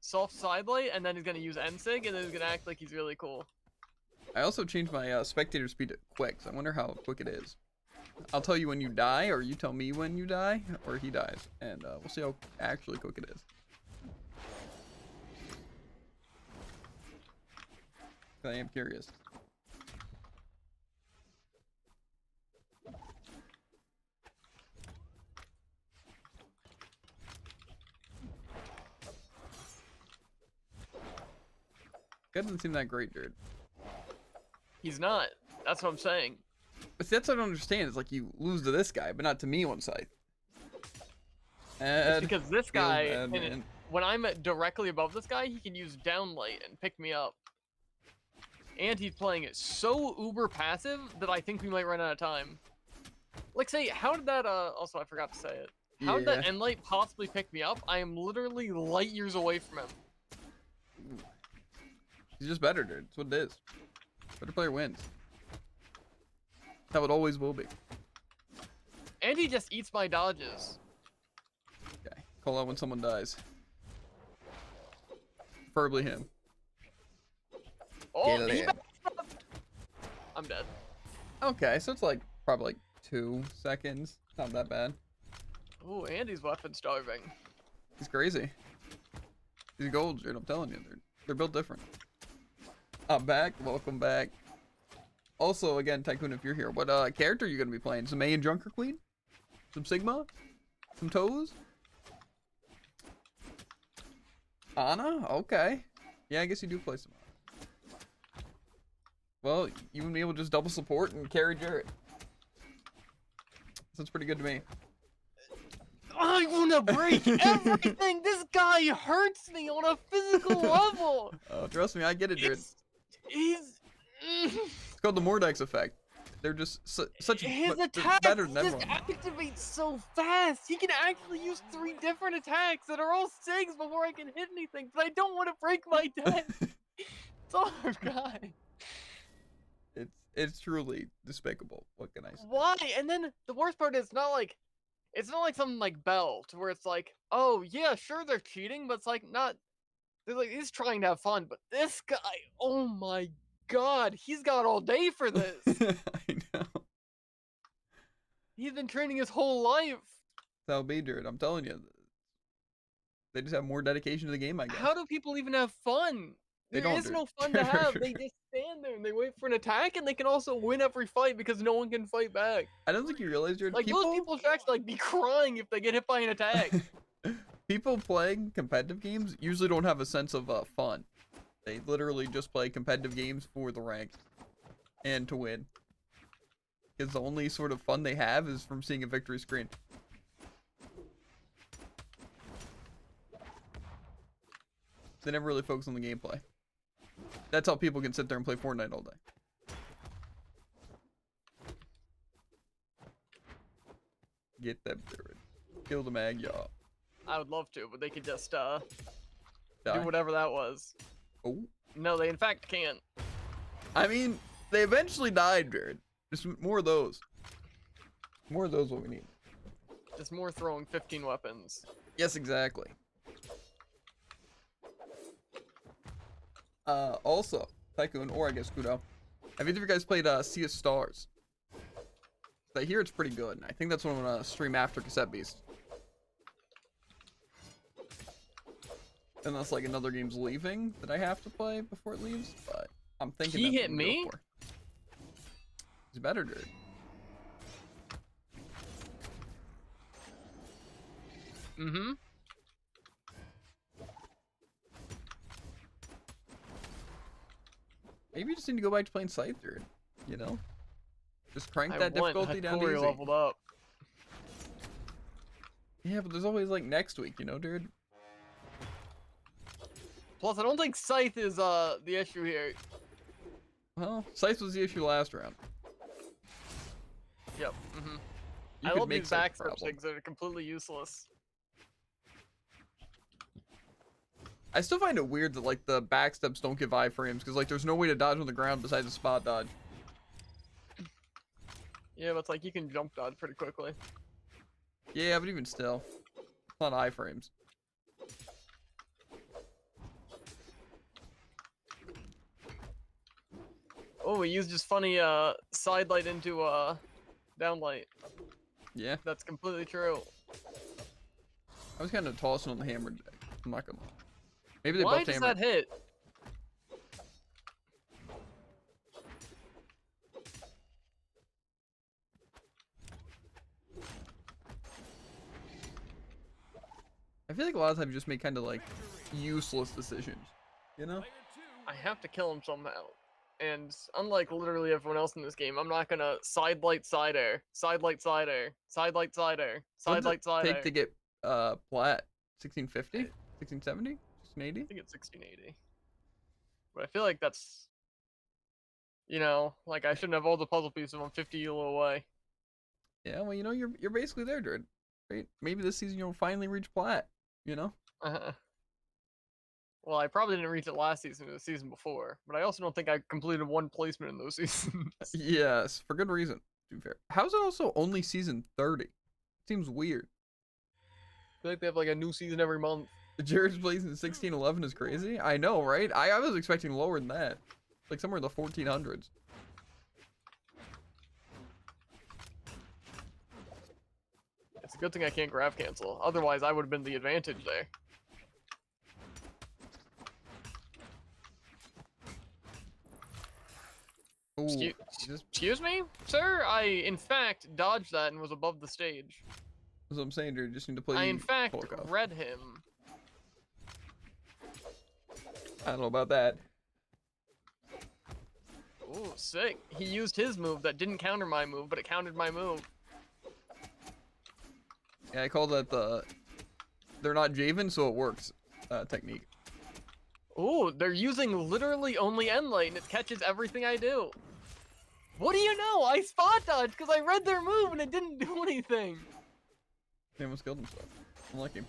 soft sidelight, and then he's gonna use Ensig, and then he's gonna act like he's really cool. I also changed my spectator speed to quick, so I wonder how quick it is. I'll tell you when you die, or you tell me when you die, or he dies, and we'll see how actually quick it is. I am curious. Guy doesn't seem that great, dude. He's not. That's what I'm saying. But see, that's what I don't understand. It's like you lose to this guy, but not to me on Scythe. It's because this guy, bad, when I'm directly above this guy, he can use downlight and pick me up. And he's playing it so uber passive that I think we might run out of time. Like, say, how did that, also I forgot to say it. How did that Endlight possibly pick me up? I am literally light years away from him. He's just better, dude. That's what it is. Better player wins. That's how it always will be. And he just eats my dodges. Okay. Call out when someone dies. Preferably him. Oh, I'm dead. Okay, so it's like probably like 2 seconds. Not that bad. Oh, Andy's weapon starving. He's crazy. He's gold, dude. I'm telling you, they're built different. I'm back. Welcome back. Also, again, Tycoon, if you're here, what character are you gonna be playing? Some A and Junker Queen? Some Sigma? Some Toes? Ana? Okay. Yeah, I guess you do play some Ana. Well, you and me will just double support and carry Jared. Sounds pretty good to me. I wanna break everything! This guy hurts me on a physical level! Oh, trust me, I get it, dude. He's... It's called the Mordex effect. They're just such His they're attacks better than just everyone. activate so fast. He can actually use 3 different attacks that are all SIGs before I can hit anything, but I don't want to break my deck. It's all I've got. It's truly despicable. What can I say? Why? And then the worst part is it's not like something like Bell, to where it's like, oh yeah, sure they're cheating, but it's like not. They're like, he's trying to have fun, but this guy, oh my god, he's got all day for this. I know. He's been training his whole life. That'll be, dude. I'm telling you. They just have more dedication to the game, I guess. How do people even have fun? They There don't, is dude. no fun to have. They just stand there and they wait for an attack, and they can also win every fight because no one can fight back. I don't think you realize, dude. Like, those people should actually like be crying if they get hit by an attack. People playing competitive games usually don't have a sense of fun. They literally just play competitive games for the rank and to win. Because the only sort of fun they have is from seeing a victory screen. They never really focus on the gameplay. That's how people can sit there and play Fortnite all day. Get them, dude. Kill the mag, y'all. I would love to, but they could just Die. do whatever that was. Oh. No, they in fact can't. I mean, they eventually died, dude. Just more of those. More of those what we need. Just more throwing 15 weapons. Yes, exactly. Also, Tycoon, or I guess Kudo, have either of you guys played Sea of Stars? I hear it's pretty good, and I think that's what I'm gonna stream after Cassette Beast. Unless like another game's leaving that I have to play before it leaves, but I'm thinking He that's what hit I'm gonna me? go for. He's better, dude. Mm-hmm. Maybe you just need to go back to playing Scythe, dude. You know? Just crank I that want difficulty down to Hattori easy. leveled up. Yeah, but there's always like next week, you know, dude? Plus, I don't think Scythe is the issue here. Well, Scythe was the issue last round. Yep. You I could love make these Scythe a backstep problem. things that are completely useless. I still find it weird that like the backsteps don't give iframes because like there's no way to dodge on the ground besides a spot dodge. Yeah, but it's like you can jump dodge pretty quickly. Yeah, but even still, it's not iframes. Oh, he used his funny side light into downlight. Yeah, That's completely true. I was kind of tossing on the hammer deck. I'm not gonna. Maybe they Why buffed does hammer. that hit? I feel like a lot of times you just make kind of like useless decisions. You know? I have to kill him somehow. And unlike literally everyone else in this game, I'm not gonna side light side air, side light side air, side light side air, What side does light it side take air. to get plat? 1650? 1670? 1680? I think it's 1680. But I feel like that's, you know, like I shouldn't have all the puzzle pieces on 50 euro away. Yeah, well, you know, you're basically there, dude. Right? Maybe this season you'll finally reach plat. You know? Well, I probably didn't reach it last season or the season before, but I also don't think I completed one placement in those seasons. Yes, for good reason. To be fair, how's it also only season 30? Seems weird. I feel like they have like a new season every month. Jared's place in 1611 is crazy. I know, right? I was expecting lower than that, like somewhere in the 1400s. It's a good thing I can't grab cancel. Otherwise, I would have been the advantage there. Ooh, Excuse, just excuse me, sir? I, in fact, dodged that and was above the stage. that's what I'm saying, dude. You just need to play. I, in fact, Volkov. read him. I don't know about that. Ooh, sick. He used his move that didn't counter my move, but it countered my move. Yeah, I call that the they're not Javen, so it works technique. Ooh, they're using literally only end light and it catches everything I do. What do you know? I spot dodged because I read their move and it didn't do anything. He almost killed himself. I'm like him.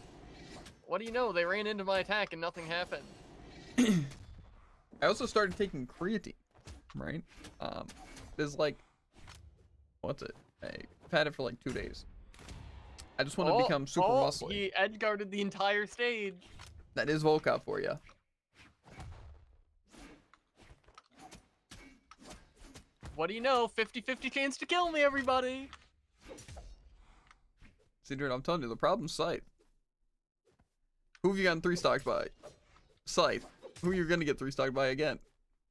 What do you know? They ran into my attack and nothing happened. I also started taking creatine, right? There's like, what's it? I've had it for like 2 days. I just want to become super muscly. He edge guarded the entire stage. That is Volkov for you. What do you know? 50-50 chance to kill me, everybody. See, dude, I'm telling you, the problem's Scythe. Who have you gotten 3-stocked by? Scythe. Who you're gonna get 3-stocked by again?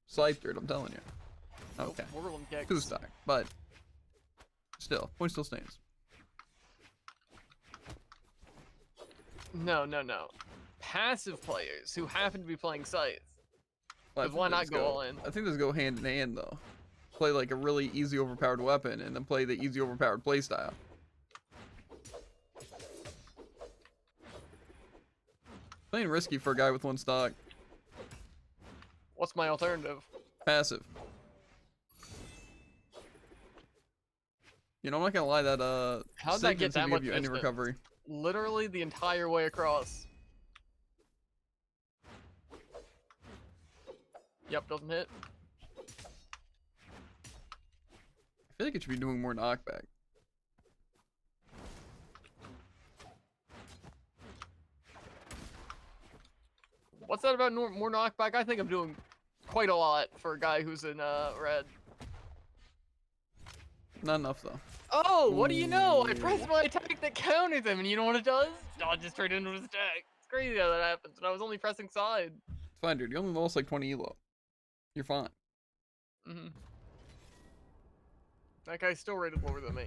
Scythe, dude, I'm telling you. Okay. Whirling kicks. 2-stock, but still, point still stands. No. Passive players who happen to be playing Scythe. Well, I 'Cause think why not those go all in? I think those go hand in hand, though. Play like a really easy overpowered weapon, and then play the easy overpowered playstyle. Playing risky for a guy with 1 stock. What's my alternative? Passive. You know, I'm not gonna lie, that How'd that Sig get didn't seem that to much give you any distance? recovery. Literally the entire way across. Yep, doesn't hit. I feel like it should be doing more knockback. What's that about more knockback? I think I'm doing quite a lot for a guy who's in red. Not enough, though. Oh, what do you know? I Ooh. pressed my attack that counted him, and you know what it does? Dodges straight into his attack. It's crazy how that happens, and I was only pressing side. It's fine, dude. You only lost like 20 elo. You're fine. That guy's still rated lower than me.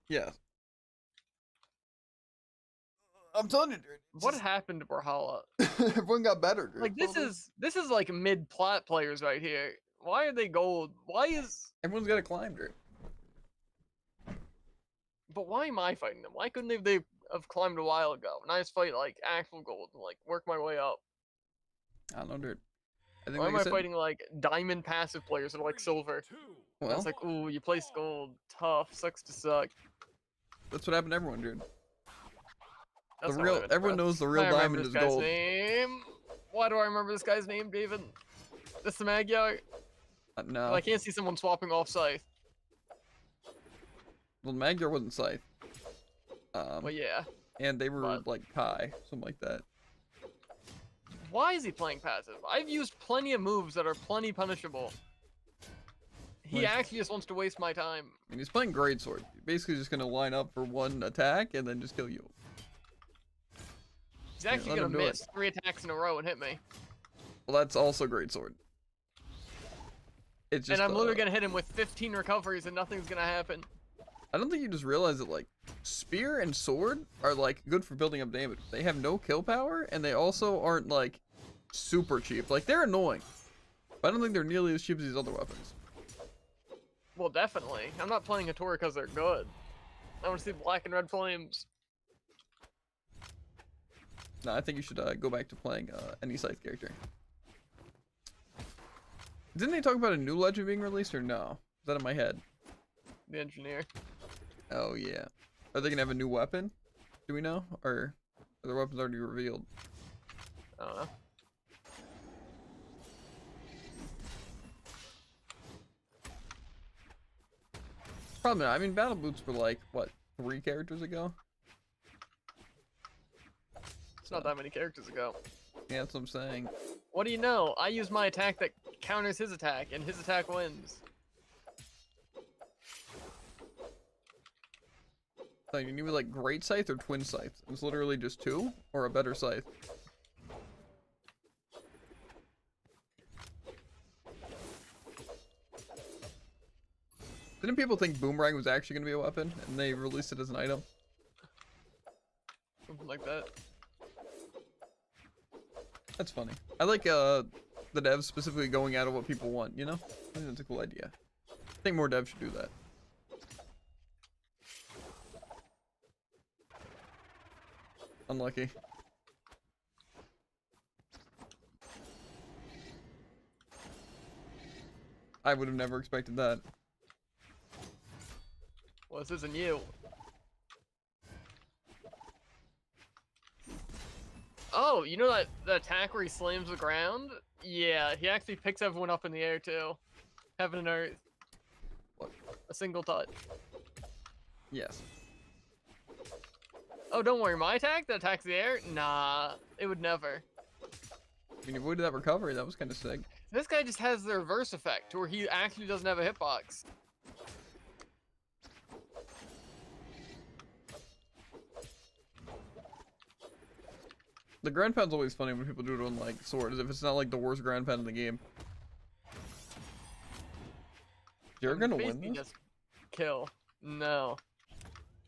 Yeah. I'm telling you, dude. What happened to Brawlhalla? Everyone got better, dude. Like this is like mid plat players right here. Why are they gold? Why is... Everyone's got a climb drip. But why am I fighting them? Why couldn't they have climbed a while ago? And I just fight, like, actual gold and, like, work my way up. I don't know, dude. I think Why like am I I said, fighting, like, diamond passive players that are, like, silver? And well, it's like, ooh, you placed gold. Tough. Sucks to suck. that's what happened to everyone, dude. That's The not real, what I meant to everyone press. knows the real I remember diamond this is guy's gold. name. Why do I remember this guy's name, David? This the Magyar? No, I can't see someone swapping off Scythe. well, Magyar wasn't Scythe. Well, yeah. And they were but- like Kai, something like that. Why is he playing passive? I've used plenty of moves that are plenty punishable. He Like- actually just wants to waste my time. I mean, he's playing Greatsword. He's basically just gonna line up for one attack and then just kill you. He's actually let gonna him do it. miss 3 attacks in a row and hit me. Well, that's also Greatsword. It's just. And I'm literally gonna hit him with 15 recoveries and nothing's gonna happen. I don't think you just realize that like spear and sword are like good for building up damage. They have no kill power and they also aren't like super cheap. Like they're annoying, but I don't think they're nearly as cheap as these other weapons. Well, definitely. I'm not playing Hattori because they're good. I want to see black and red flames. No, I think you should go back to playing any Scythe character. Didn't they talk about a new legend being released or no? Is that in my head? The engineer. Oh yeah. Are they gonna have a new weapon? Do we know? Or are their weapons already revealed? I don't know. Probably not. I mean, battle boots were like, what, 3 characters ago? It's not that many characters ago. Yeah, that's what I'm saying. What do you know? I use my attack that counters his attack, and his attack wins. So you need like Great Scythe or Twin Scythe? It's literally just 2 or a better scythe. Didn't people think Boomerang was actually going to be a weapon and they released it as an item? Something like that. That's funny. I like the devs specifically going out of what people want, you know? I think that's a cool idea. I think more devs should do that. Unlucky. I would have never expected that. Well, this isn't you. Oh, you know that the attack where he slams the ground? Yeah, he actually picks everyone up in the air too. Heaven and earth. What? A single touch. Yes. Oh, don't worry, my attack that attacks the air? Nah, it would never. I mean, you avoided that recovery. That was kind of sick. This guy just has the reverse effect, where he actually doesn't have a hitbox. The ground pound's always funny when people do it on like swords, if it's not like the worst ground pound in the game. You're gonna win Basically this? just kill. No.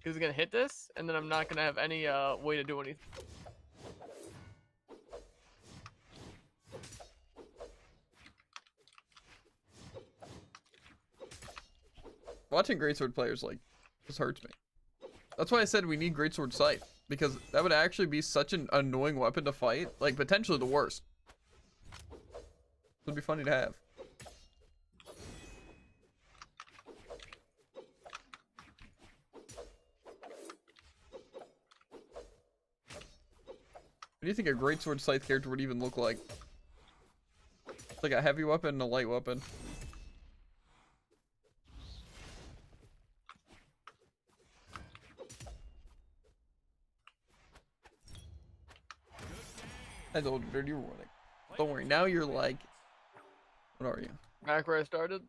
He's gonna hit this, and then I'm not gonna have any way to do anything. Watching greatsword players like just hurts me. That's why I said we need greatsword scythe, because that would actually be such an annoying weapon to fight, like potentially the worst. It would be funny to have. What do you think a greatsword scythe character would even look like? Like a heavy weapon and a light weapon. I told you, dude, you were winning. Don't worry, now you're like, what are you? Back where I started?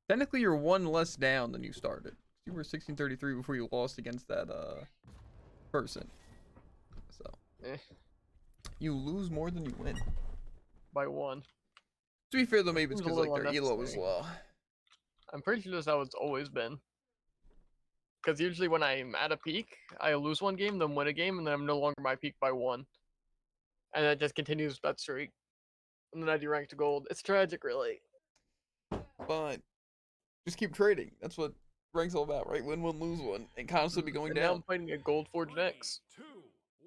Technically, you're 1 less down than you started. You were 1633 before you lost against that person. So Eh, you lose more than you win. by 1. To be fair, though, maybe it's Seems a because like little their elo is unnecessary. low. I'm pretty sure that's how it's always been. Because usually when I'm at a peak, I lose 1 game, then win a game, and then I'm no longer my peak by 1. And that just continues that streak. and then I deranked to gold. It's tragic, really. Fine. Just keep trading. That's what rank's all about, right? Win one, lose one, and constantly be going And now down. I'm fighting a gold forged X.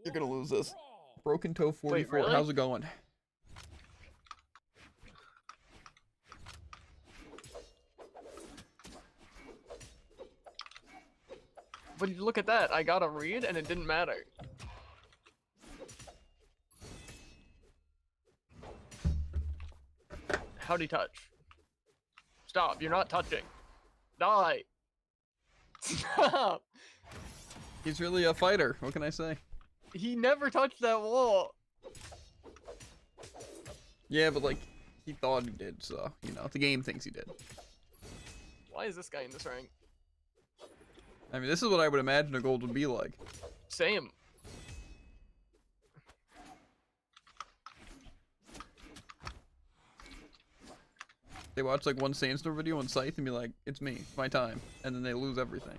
You're gonna lose this. Broken Toe 44. really? How's it going? But you look at that, I got a read and it didn't matter. How'd he touch? Stop, you're not touching. Die. Stop. He's really a fighter. What can I say? He never touched that wall. Yeah, but like, he thought he did, so, you know, the game thinks he did. Why is this guy in this rank? I mean, this is what I would imagine a gold would be like. Same. They watch like one Sandstorm video on Scythe and be like, it's me, it's my time. And then they lose everything.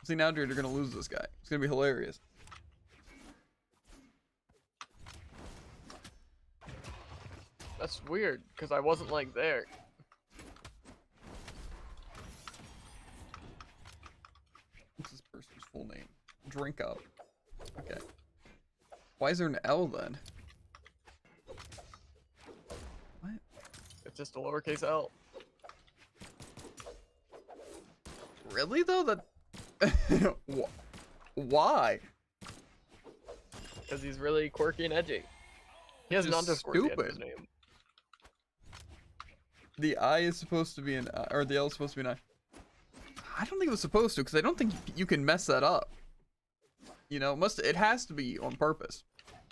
See, now they're gonna lose this guy. It's gonna be hilarious. That's weird, because I wasn't like there. What's this person's full name? Drink Up. Okay. Why is there an L then? What? It's just a lowercase L. Really though? That. Why? Because he's really quirky and edgy. He has an Just underscore at the end of his stupid. name. The I is supposed to be an I, or the L is supposed to be an I. I don't think it was supposed to, because I don't think you can mess that up. You know, it has to be on purpose.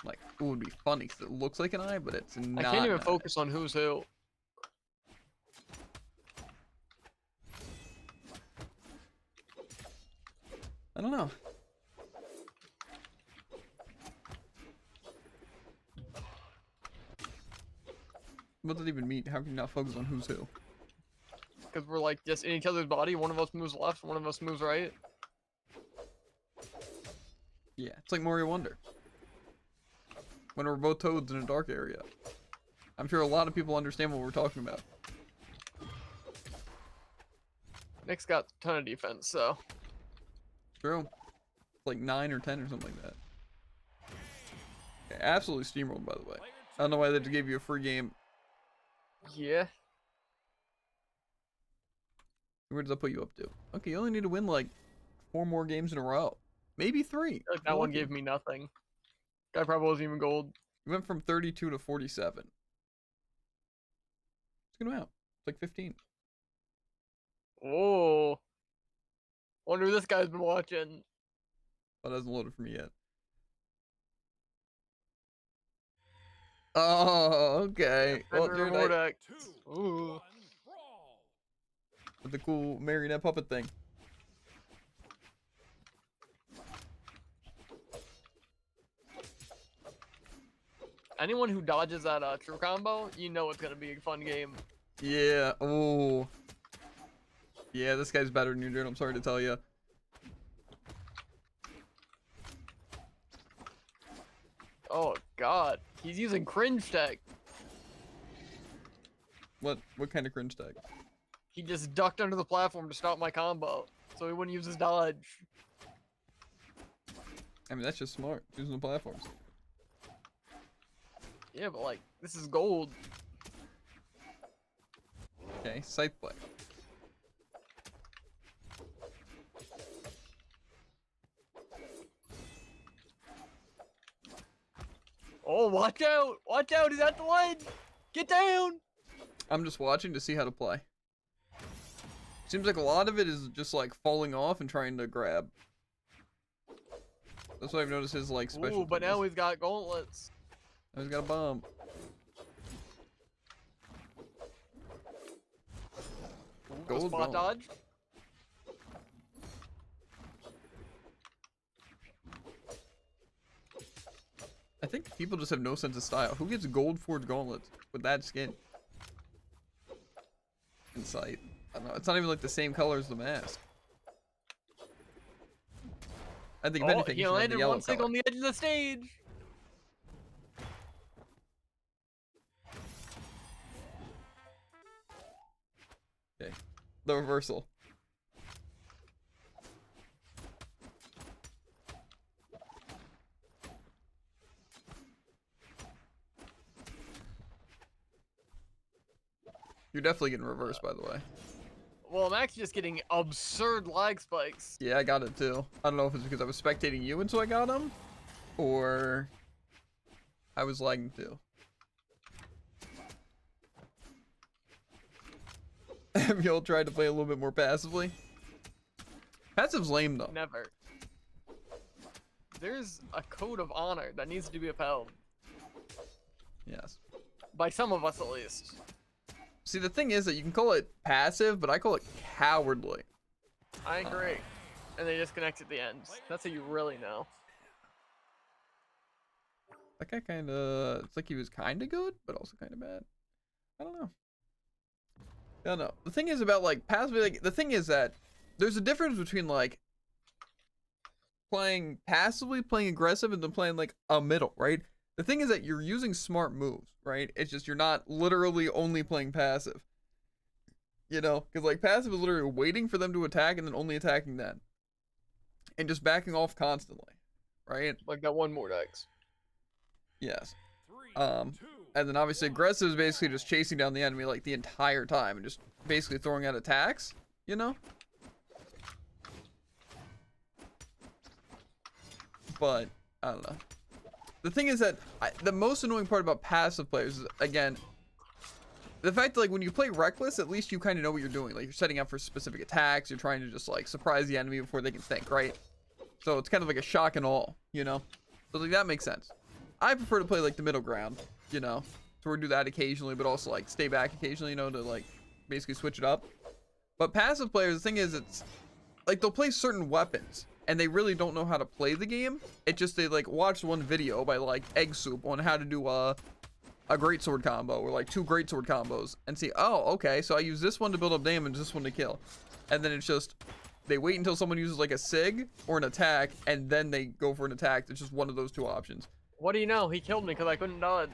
Like, it would be funny because it looks like an I, but it's not. I can't even an I. focus on who's who. I don't know. What does it even mean? How can you not focus on who's who? Because we're like just in each other's body. One of us moves left, one of us moves right. Yeah, it's like Mario Wonder. When we're both toads in a dark area. I'm sure a lot of people understand what we're talking about. Nick's got a ton of defense, so. True. Like 9 or 10 or something like that. Okay, absolutely steamrolled, by the way. I don't know why they just gave you a free game. Yeah. Where does that put you up to? Okay, you only need to win like 4 more games in a row. Maybe 3. Like that one gave me nothing. Guy probably wasn't even gold. You went from 32 to 47. It's a good amount. It's like 15. Oh. Wonder who this guy's been watching. That hasn't loaded for me yet. Oh, okay. Well, dude, Ooh. with the cool marionette puppet thing. Anyone who dodges that true combo, you know it's gonna be a fun game. Yeah. Oh. Yeah, this guy's better than you, dude. I'm sorry to tell you. Oh god, he's using cringe tech. What kind of cringe tag? He just ducked under the platform to stop my combo, so he wouldn't use his dodge. I mean, that's just smart. Using the platforms. Yeah, but like, this is gold. Okay, scythe play. Oh, watch out! Watch out, he's at the ledge! Get down! I'm just watching to see how to play. Seems like a lot of it is just like falling off and trying to grab. That's what I've noticed his like special. Ooh, but now he's got gauntlets. Now he's got a bomb. Go Gold spot bomb. dodge. I think people just have no sense of style. Who gets gold forged gauntlets with that skin? In sight. I don't know. It's not even like the same color as the mask. I think if Oh, anything, he should have the landed yellow one stick color. on the edge of the stage. the reversal. You're definitely getting reversed, by the way. Well, I'm actually just getting absurd lag spikes. Yeah, I got it too. I don't know if it's because I was spectating you and so I got him, or I was lagging too. Have y'all tried to play a little bit more passively? Passive's lame though. Never. There's a code of honor that needs to be upheld. Yes. By some of us, at least. See, the thing is that you can call it passive, but I call it cowardly. I agree. And they disconnect at the end. That's how you really know. That guy kind of, it's like he was kind of good, but also kind of bad. I don't know. I don't know. The thing is about like passively, like the thing is that there's a difference between like playing passively, playing aggressive, and then playing like a middle, right? The thing is that you're using smart moves, right? It's just you're not literally only playing passive. You know, because like passive is literally waiting for them to attack and then only attacking then. And just backing off constantly, right? Like that one Mordex. Yes. 3, 2, And then obviously aggressive is basically just chasing down the enemy like the entire time and just basically throwing out attacks, you know? But, I don't know. The thing is that the most annoying part about passive players is, again, the fact that like when you play reckless, at least you kind of know what you're doing. Like you're setting up for specific attacks, you're trying to just like surprise the enemy before they can think, right? So it's kind of like a shock and awe, you know? So like that makes sense. I prefer to play like the middle ground, you know? So we do that occasionally, but also like stay back occasionally, you know, to like basically switch it up. But passive players, the thing is, it's like they'll play certain weapons and they really don't know how to play the game. It just, they like watched one video by like Egg Soup on how to do a greatsword combo or like 2 greatsword combos and see, oh, okay, so I use this one to build up damage, this one to kill. And then it's just, they wait until someone uses like a sig or an attack and then they go for an attack. It's just one of those 2 options. What do you know? He killed me because I couldn't dodge.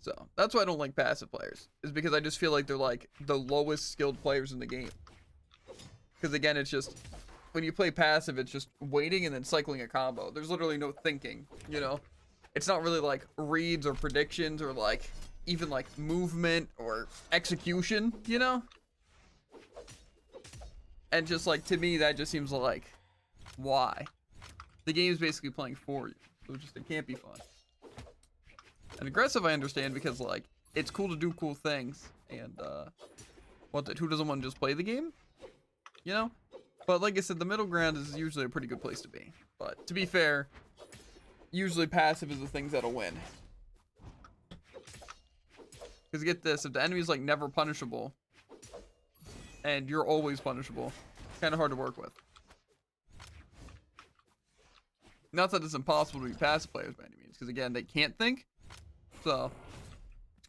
So that's why I don't like passive players, is because I just feel like they're like the lowest skilled players in the game. Because again, it's just, when you play passive, it's just waiting and then cycling a combo. There's literally no thinking, you know? It's not really like reads or predictions or like even like movement or execution, you know? And just like, to me, that just seems like, why? The game's basically playing for you. So just, it can't be fun. And aggressive I understand because like, it's cool to do cool things. And who doesn't want to just play the game? You know? But like I said, the middle ground is usually a pretty good place to be. But to be fair, usually passive is the things that'll win. Because get this, if the enemy's like never punishable, and you're always punishable, it's kind of hard to work with. Not that it's impossible to be passive players by any means, because again, they can't think. So,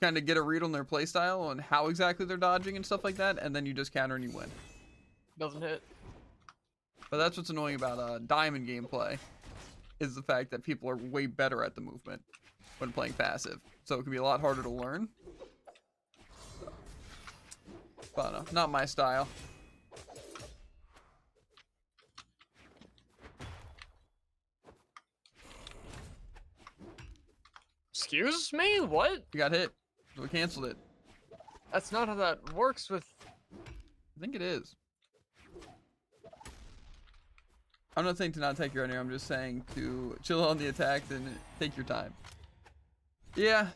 kind of get a read on their playstyle, on how exactly they're dodging and stuff like that, and then you just counter and you win. Doesn't hit. But that's what's annoying about diamond gameplay, is the fact that people are way better at the movement when playing passive. So it can be a lot harder to learn. So. But not my style. Excuse me? What? We got hit. So we canceled it. That's not how that works with... I think it is. I'm not saying to not take your energy, I'm just saying to chill on the attacks and take your time. Yeah.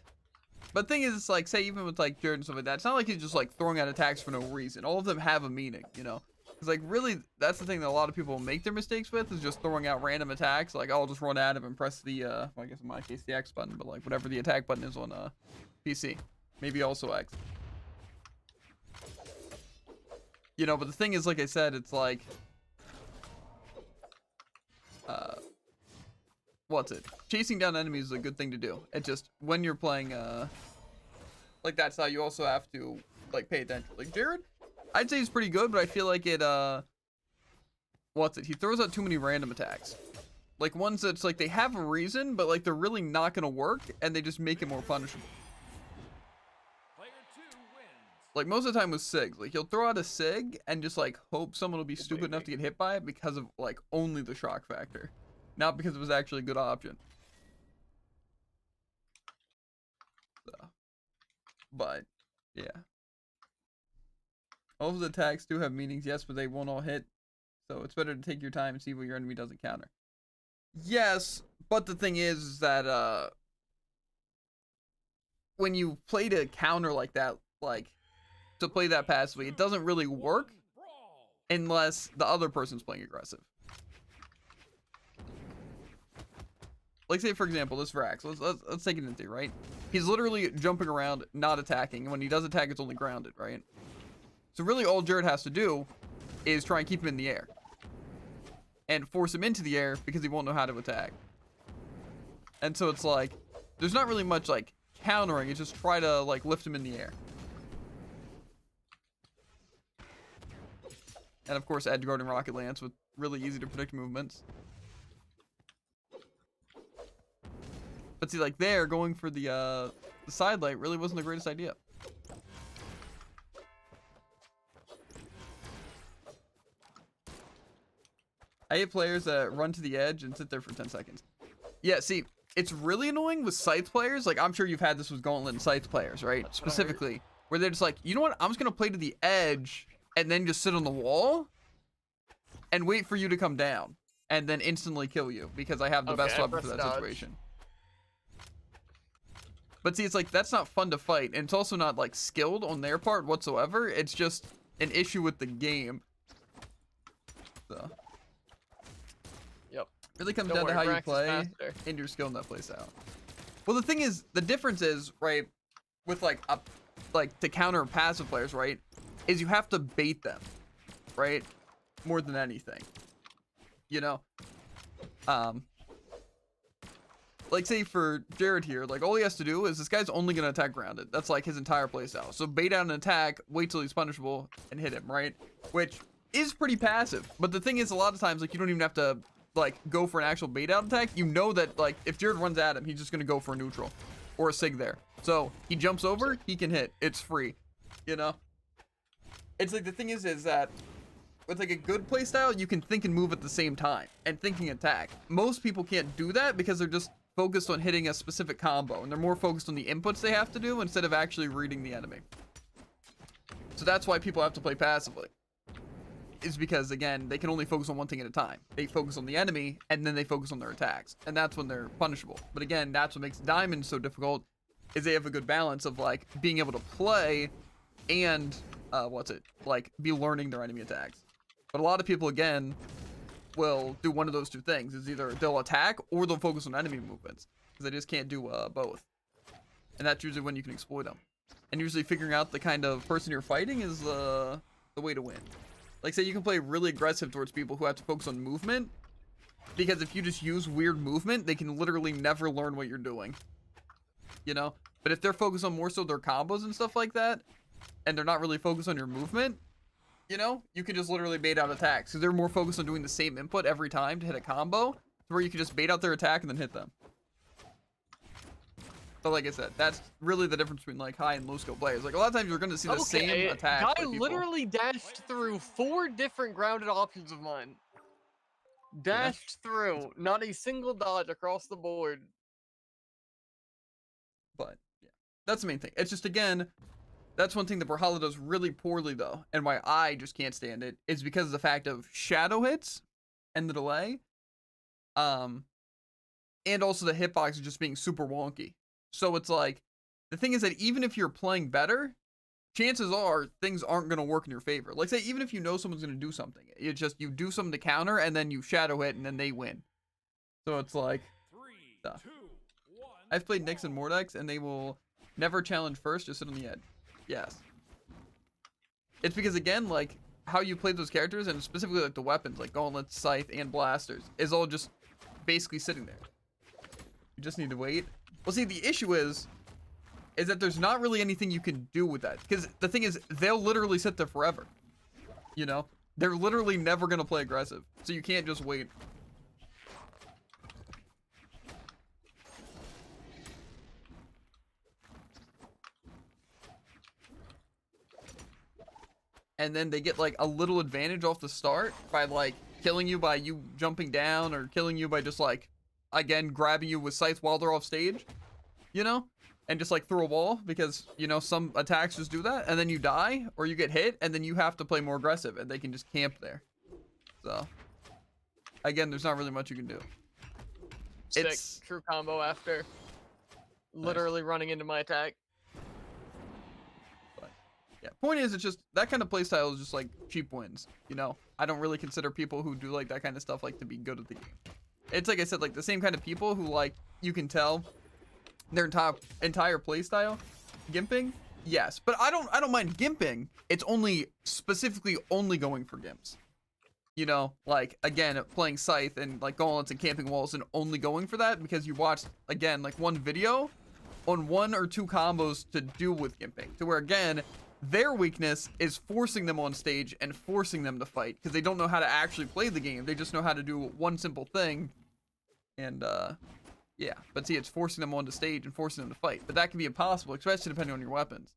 But the thing is, it's like, say even with like Jared and stuff like that, it's not like he's just like throwing out attacks for no reason. All of them have a meaning, you know? Because like really, that's the thing that a lot of people make their mistakes with, is just throwing out random attacks. Like, I'll just run at him and press the, well, I guess in my case the X button, but like whatever the attack button is on PC. Maybe also X. You know, but the thing is, like I said, it's like, what's it? Chasing down enemies is a good thing to do. It just, when you're playing, like that's how you also have to, like, pay attention. Like, Jared, I'd say he's pretty good, but I feel like it, what's it? He throws out too many random attacks. Like, ones that's, like, they have a reason, but, like, they're really not gonna work, and they just make it more punishable. Player 2 wins. Like most of the time with SIGs, like he'll throw out a SIG and just like hope someone will be stupid enough to get hit by it because of like only the shock factor, not because it was actually a good option. So, but yeah, all of the attacks do have meanings, yes, but they won't all hit. So it's better to take your time and see what your enemy doesn't counter. Yes, but the thing is that when you play to counter like that, like to play that passively, it doesn't really work unless the other person's playing aggressive. Like say for example, this Vrax. Let's take it into, right? He's literally jumping around, not attacking, and when he does attack, it's only grounded, right? So really, all Jared has to do is try and keep him in the air. And force him into the air because he won't know how to attack. And so it's like, there's not really much like countering, it's just try to like lift him in the air. And of course, edge guard and rocket lance with really easy to predict movements. But see, like there, going for the side light really wasn't the greatest idea. I hate players that run to the edge and sit there for 10 seconds. Yeah, see, it's really annoying with Scythe players. Like, I'm sure you've had this with Gauntlet and Scythe players, right? Specifically, where they're just like, you know what? I'm just going to play to the edge and then just sit on the wall and wait for you to come down and then instantly kill you because I have the best weapon for that situation. But see, it's like, that's not fun to fight. And it's also not, like, skilled on their part whatsoever. It's just an issue with the game. So... really comes down to how you play and your skill in that playstyle. Well, the thing is, the difference is, right, with like to counter passive players, right, is you have to bait them, right, more than anything. You know, like say for Jared here, like all he has to do is this guy's only gonna attack grounded. That's like his entire playstyle. So bait out an attack, wait till he's punishable, and hit him, right? Which is pretty passive. But the thing is, a lot of times, like you don't even have to like go for an actual bait out attack. You know that like if Jared runs at him, he's just gonna go for a neutral or a sig there. So he jumps over, he can hit. It's free, you know. It's like the thing is that with like a good play style, you can think and move at the same time and thinking attack. Most people can't do that because they're just focused on hitting a specific combo and they're more focused on the inputs they have to do instead of actually reading the enemy. So that's why people have to play passively. Is because again, they can only focus on one thing at a time. They focus on the enemy and then they focus on their attacks, and that's when they're punishable. But again, that's what makes Diamond so difficult, is they have a good balance of like being able to play and like be learning their enemy attacks. But a lot of people again will do one of those two things. Is either they'll attack or they'll focus on enemy movements because they just can't do both. And that's usually when you can exploit them. And usually figuring out the kind of person you're fighting is the way to win. Like, say you can play really aggressive towards people who have to focus on movement, because if you just use weird movement, they can literally never learn what you're doing, you know? But if they're focused on more so their combos and stuff like that, and they're not really focused on your movement, you know, you can just literally bait out attacks. So they're more focused on doing the same input every time to hit a combo, where you can just bait out their attack and then hit them. But like I said, that's really the difference between like high and low skill players. Like a lot of times you're going to see the same attack. Guy literally dashed through 4 different grounded options of mine. Dashed through, not a single dodge across the board. But yeah, that's the main thing. It's just again, that's one thing that Brawlhalla does really poorly though, and why I just can't stand it is because of the fact of shadow hits and the delay, and also the hitbox just being super wonky. So it's like, the thing is that even if you're playing better, chances are things aren't going to work in your favor. Like say, even if you know someone's going to do something, it's just, you do something to counter and then you shadow hit and then they win. So it's like, 3, 2, 1. I've played Nyx and Mordex and they will never challenge first, just sit on the edge. Yes. It's because again, like how you play those characters and specifically like the weapons, like Gauntlet, Scythe, and Blasters, is all just basically sitting there. You just need to wait. Well, see, the issue is that there's not really anything you can do with that. Because the thing is, they'll literally sit there forever. You know? They're literally never going to play aggressive. So you can't just wait. and then they get like a little advantage off the start by like killing you by you jumping down, or killing you by just like, again, grabbing you with scythe while they're off stage, you know, and just like through a wall, because, you know, some attacks just do that, and then you die or you get hit, and then you have to play more aggressive, and they can just camp there. So again, there's not really much you can do. Sick. It's True combo after. Literally running into my attack. yeah, point is, it's just that kind of playstyle is just like cheap wins, you know. I don't really consider people who do like that kind of stuff like to be good at the game. It's like I said, like the same kind of people who, like, you can tell their entire playstyle gimping. Yes, but I don't mind gimping. It's only specifically only going for gimps. You know, like, again, playing scythe and like gauntlets and camping walls and only going for that because you watched, again, like one video on 1 or 2 combos to do with gimping, to where, again, their weakness is forcing them on stage and forcing them to fight because they don't know how to actually play the game. They just know how to do one simple thing. And yeah, but see, it's forcing them onto stage and forcing them to fight, but that can be impossible, especially depending on your weapons.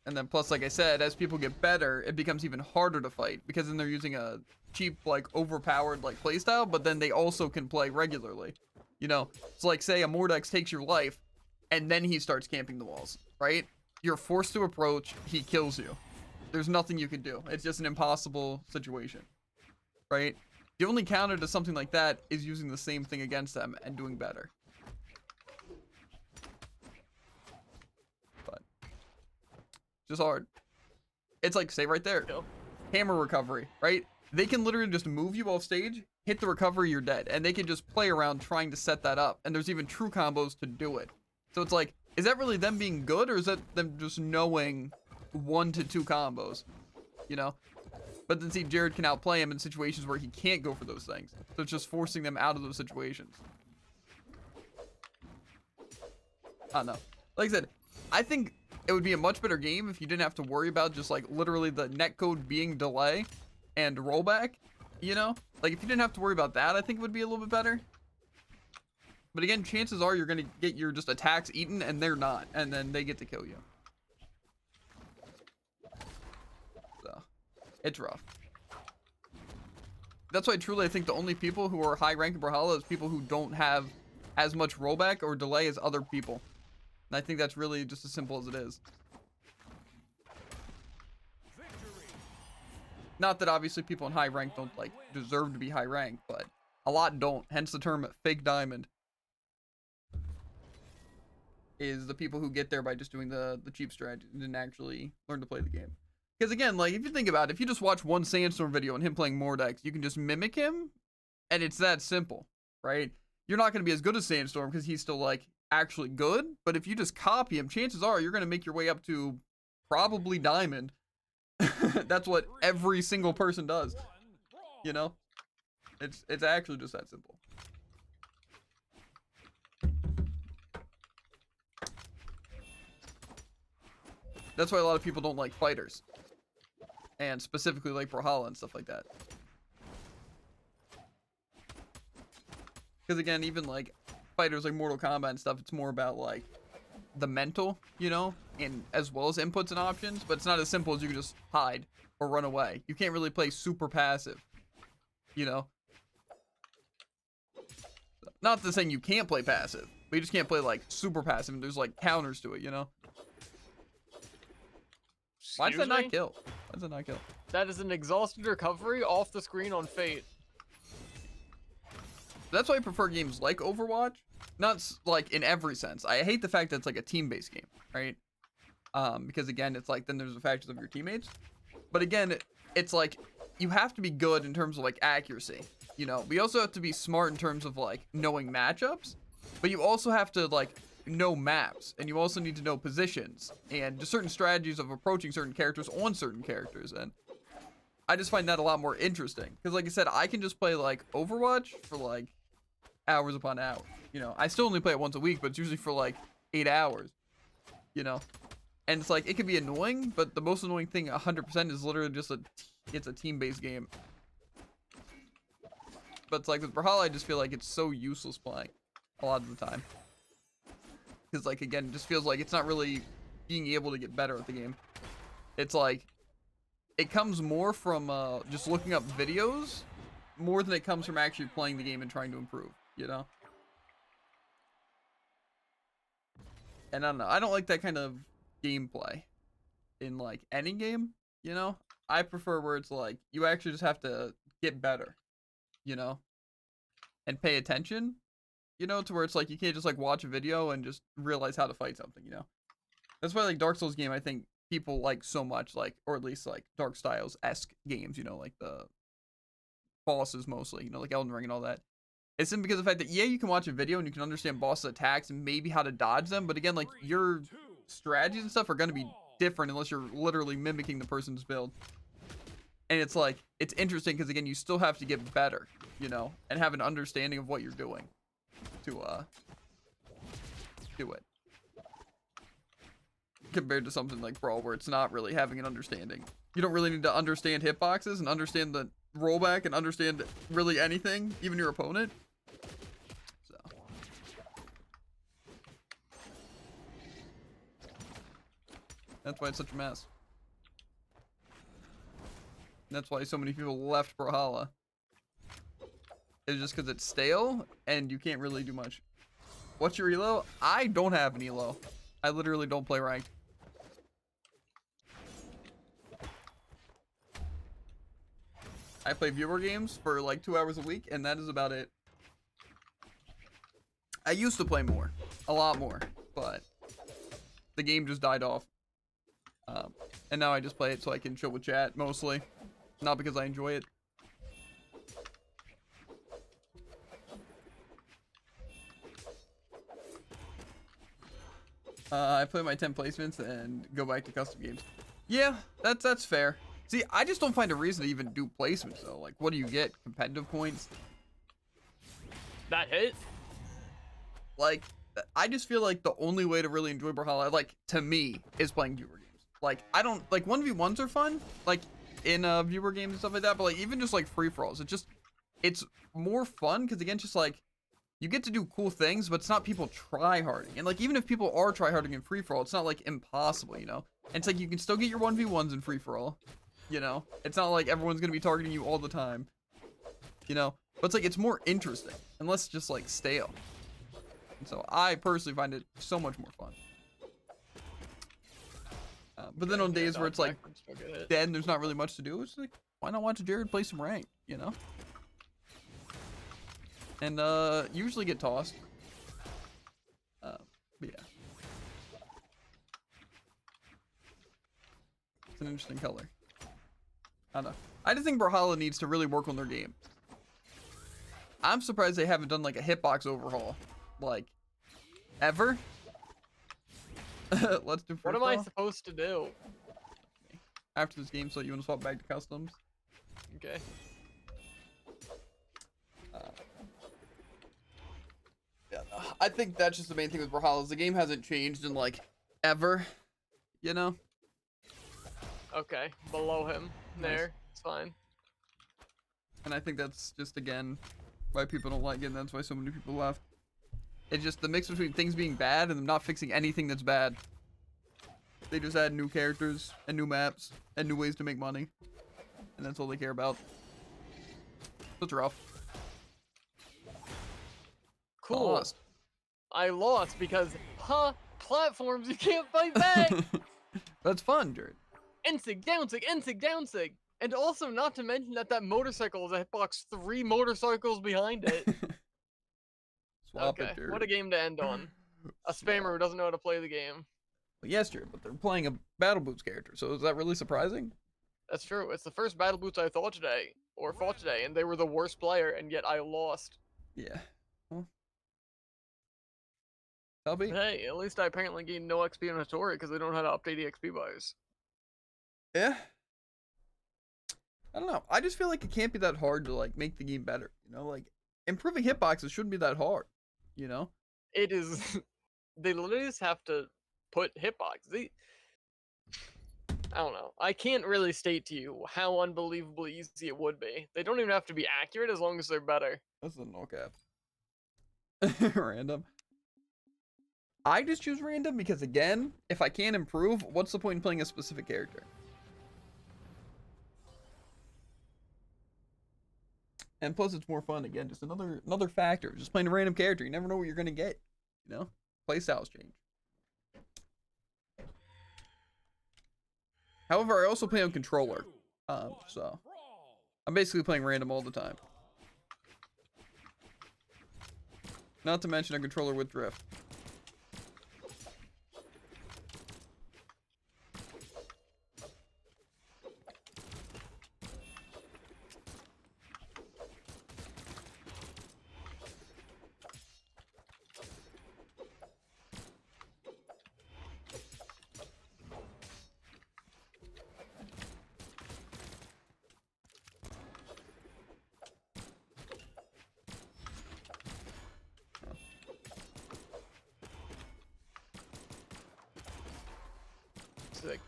And then plus, like I said, as people get better, it becomes even harder to fight because then they're using a cheap, like, overpowered, like, playstyle, but then they also can play regularly. You know, it's like, say a Mordex takes your life and then he starts camping the walls, right? You're forced to approach, he kills you. There's nothing you can do. It's just an impossible situation, right? The only counter to something like that is using the same thing against them and doing better. But just hard. It's like, say right there, hammer recovery, right? They can literally just move you off stage, hit the recovery, you're dead, and they can just play around trying to set that up, and there's even true combos to do it. So it's like, is that really them being good, or is that them just knowing 1 to 2 combos, you know? But then see, Jared can outplay him in situations where he can't go for those things, so it's just forcing them out of those situations. I don't know. Like I said, I think it would be a much better game if you didn't have to worry about just like literally the netcode being delay and rollback, you know? Like if you didn't have to worry about that, I think it would be a little bit better. But again, chances are you're gonna get your just attacks eaten and they're not, and then they get to kill you. So it's rough. That's why truly I think the only people who are high rank in Brawlhalla is people who don't have as much rollback or delay as other people. And I think that's really just as simple as it is. Not that obviously people in high rank don't like deserve to be high rank, but a lot don't. Hence the term fake diamond. Is the people who get there by just doing the cheap strategy and didn't actually learn to play the game. Because again, like if you think about it, if you just watch one Sandstorm video and him playing Mordex, you can just mimic him, and it's that simple, right? You're not going to be as good as Sandstorm because he's still like actually good, but if you just copy him, chances are you're going to make your way up to probably diamond. That's what every single person does, you know? It's actually just that simple. That's why a lot of people don't like fighters, and specifically like Brawlhalla and stuff like that. Because again, even like fighters like Mortal Kombat and stuff, it's more about like the mental, you know, and as well as inputs and options, but it's not as simple as you can just hide or run away. You can't really play super passive, you know. Not to saying you can't play passive, but you just can't play like super passive, and there's like counters to it, you know. Why does that not kill? Why does that not kill? That is an exhausted recovery off the screen on Fate. That's why I prefer games like Overwatch. Not like in every sense. I hate the fact that it's like a team-based game, right? Because again, it's like then there's the factors of your teammates. But again, it's like you have to be good in terms of like accuracy. You know, we also have to be smart in terms of like knowing matchups. But you also have to like know maps, and you also need to know positions and just certain strategies of approaching certain characters on certain characters. And I just find that a lot more interesting because, like I said, I can just play like Overwatch for like hours upon hours. You know, I still only play it once a week, but it's usually for like 8 hours. You know, and it's like it can be annoying, but the most annoying thing 100% is literally just it's a team-based game. But it's like with Brawlhalla, I just feel like it's so useless playing a lot of the time. Because, like, again, it just feels like it's not really being able to get better at the game. It's like, it comes more from just looking up videos more than it comes from actually playing the game and trying to improve, you know? And I don't know, I don't like that kind of gameplay in like any game, you know? I prefer where it's like, you actually just have to get better, you know? And pay attention, you know, to where it's like, you can't just like watch a video and just realize how to fight something, you know? That's why like Dark Souls game, I think people like so much, like, or at least like Dark Styles-esque games, you know, like the bosses mostly, you know, like Elden Ring and all that. It's simply because of the fact that, yeah, you can watch a video and you can understand boss attacks and maybe how to dodge them, but again, like, your strategies and stuff are going to be different unless you're literally mimicking the person's build. And it's like, it's interesting because, again, you still have to get better, you know, and have an understanding of what you're doing to do it. Compared to something like Brawl, where it's not really having an understanding. You don't really need to understand hitboxes and understand the rollback and understand really anything, even your opponent. So. That's why it's such a mess. That's why so many people left Brawlhalla. It's just because it's stale and you can't really do much. What's your elo? I don't have an elo. I literally don't play ranked. I play viewer games for like 2 hours a week, and that is about it. I used to play more, a lot more, but the game just died off. And now I just play it so I can chill with chat, mostly. Not because I enjoy it. I play my 10 placements and go back to custom games. Yeah, that's fair. See, I just don't find a reason to even do placements, though. Like, what do you get? Competitive points? That hit? Like, I just feel like the only way to really enjoy Brawlhalla, like, to me, is playing viewer games. Like, I don't, like, 1v1s are fun, like, in viewer games and stuff like that, but, like, even just, like, free-for-alls, it's more fun, because, again, just, like, you get to do cool things, but it's not people try-harding. And, like, even if people are try-harding in free-for-all, it's not, like, impossible, you know? And it's like, you can still get your 1v1s in free-for-all. You know, it's not like everyone's gonna be targeting you all the time, you know, but it's like, it's more interesting and less just like stale. And so I personally find it so much more fun. But then on days where it's like dead and there's not really much to do, it's like, why not watch Jared play some rank, you know? And usually get tossed. But yeah, it's an interesting color. I don't know. I just think Brawlhalla needs to really work on their game. I'm surprised they haven't done like a hitbox overhaul, like, ever. Let's do. What am I supposed to do? After this game, so you want to swap back to customs? Okay. Yeah, I think that's just the main thing with Brawlhalla is the game hasn't changed in like ever, you know. Okay, below him. Nice. There, it's fine. And I think that's just, again, why people don't like it, and that's why so many people left. It's just the mix between things being bad and them not fixing anything that's bad. They just add new characters, and new maps, and new ways to make money. And that's all they care about. So it's rough. Cool. Lost. I lost because, platforms, you can't fight back! That's fun, Jared. Ensig, downsig, ensig, downsig! And also, not to mention that motorcycle is a hitbox 3 motorcycles behind it. Swap Okay, it, Jared. what a game to end on. A spammer who doesn't know how to play the game. Well, yes, Jared, but they're playing a Battle Boots character, so is that really surprising? That's true. It's the first Battle Boots I fought today, and they were the worst player, and yet I lost. Yeah. Well, that'll be. But hey, at least I apparently gained no XP on Hattori because they don't know how to update EXP buys. Yeah. I don't know. I just feel like it can't be that hard to like make the game better. You know, like improving hitboxes shouldn't be that hard. You know. It is. They literally just have to put hitbox. I don't know. I can't really state to you how unbelievably easy it would be. They don't even have to be accurate as long as they're better. That's a no cap. Random. I just choose random because, again, if I can't improve, what's the point in playing a specific character? And plus, it's more fun. Again, just another factor. Just playing a random character, you never know what you're gonna get. You know, playstyles change. However, I also play on controller, so I'm basically playing random all the time. Not to mention a controller with drift. Sick.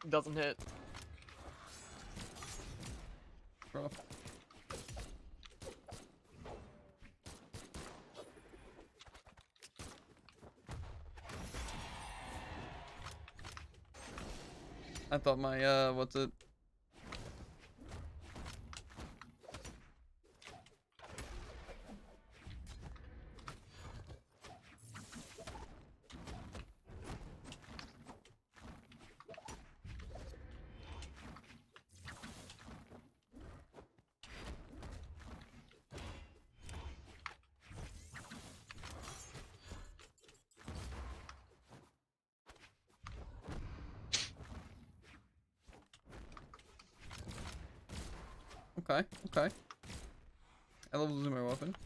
Doesn't hit. Rough. I thought my what's it? Okay, okay. I love losing my weapon.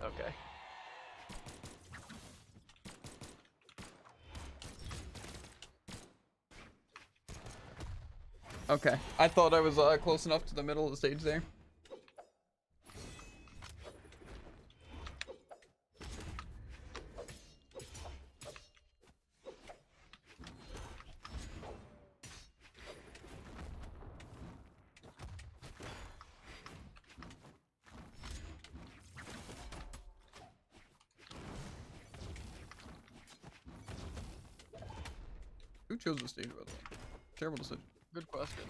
Okay. Okay, I thought I was close enough to the middle of the stage there. Who chose the stage, by the way? Terrible decision. Good question.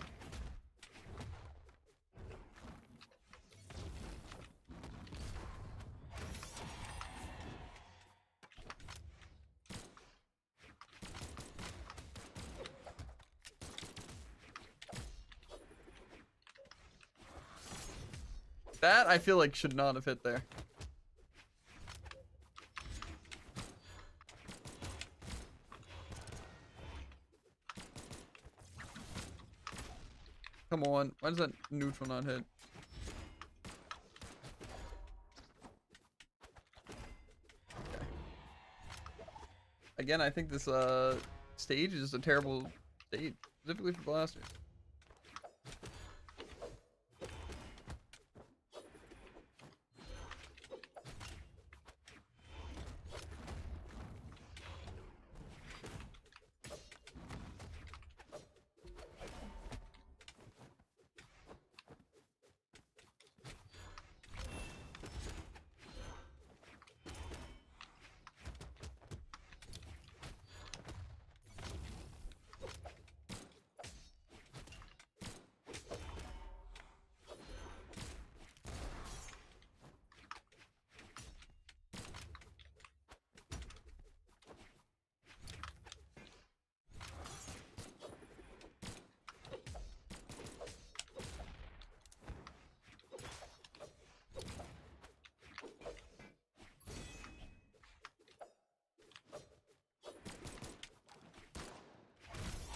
That, I feel like, should not have hit there. Come on. Why does that neutral not hit? Okay. Again, I think this stage is a terrible stage, specifically for blasters.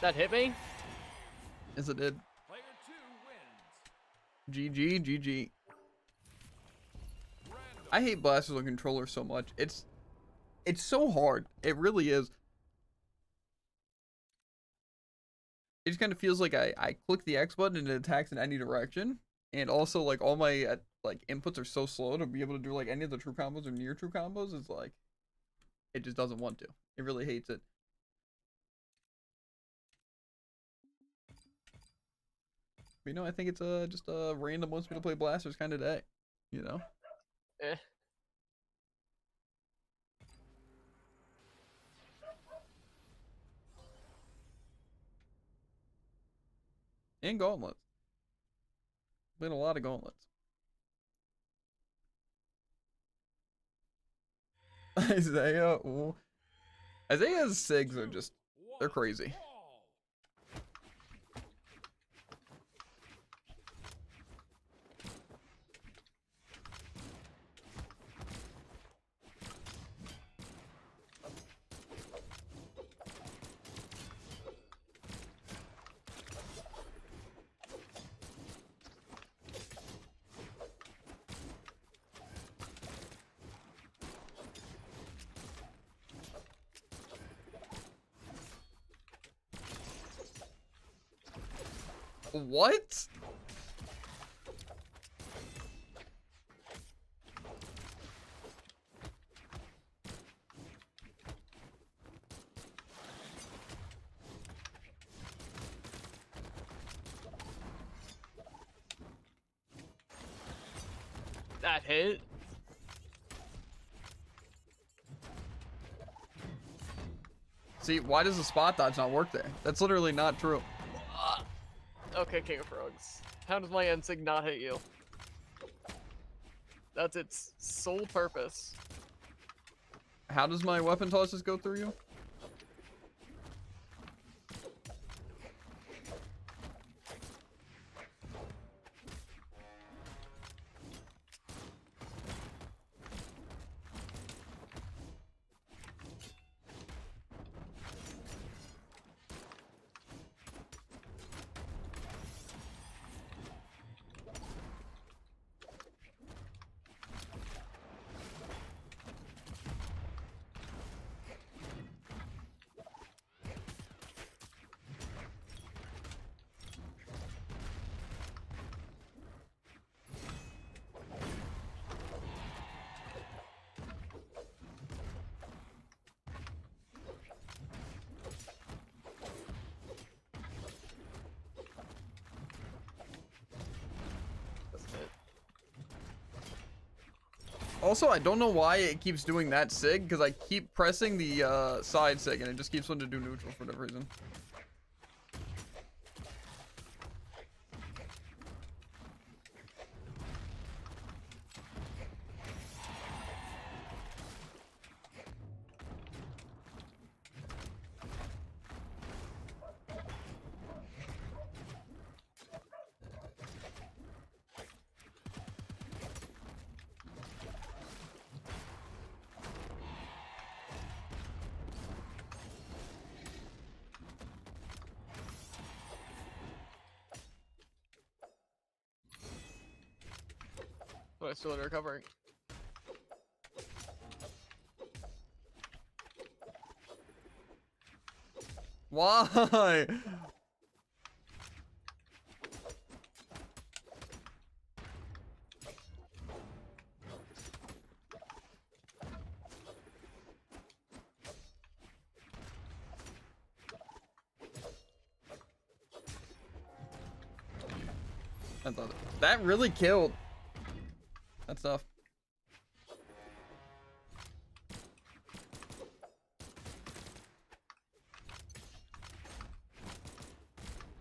That hit me? Yes, it did. Player 2 wins. GG, GG. I hate blasters on controller so much. It's so hard. It really is. It just kind of feels like I click the X button and it attacks in any direction. And also, like, all my like inputs are so slow to be able to do like any of the true combos or near true combos. It's like it just doesn't want to. It really hates it. But, you know, I think it's just a random wants me to play blasters kind of day. You know. Eh. And gauntlets. Been a lot of gauntlets. Isaiah, ooh. Isaiah's SIGs are just, they're crazy. What? That hit. See, why does the spot dodge not work there? That's literally not true. Okay, King of Frogs. How does my NSIG not hit you? That's its sole purpose. How does my weapon tosses go through you? Also, I don't know why it keeps doing that SIG, because I keep pressing the side SIG, and it just keeps wanting to do neutral for whatever reason. Oh, I'm still recovering. Why? That really killed. That's tough.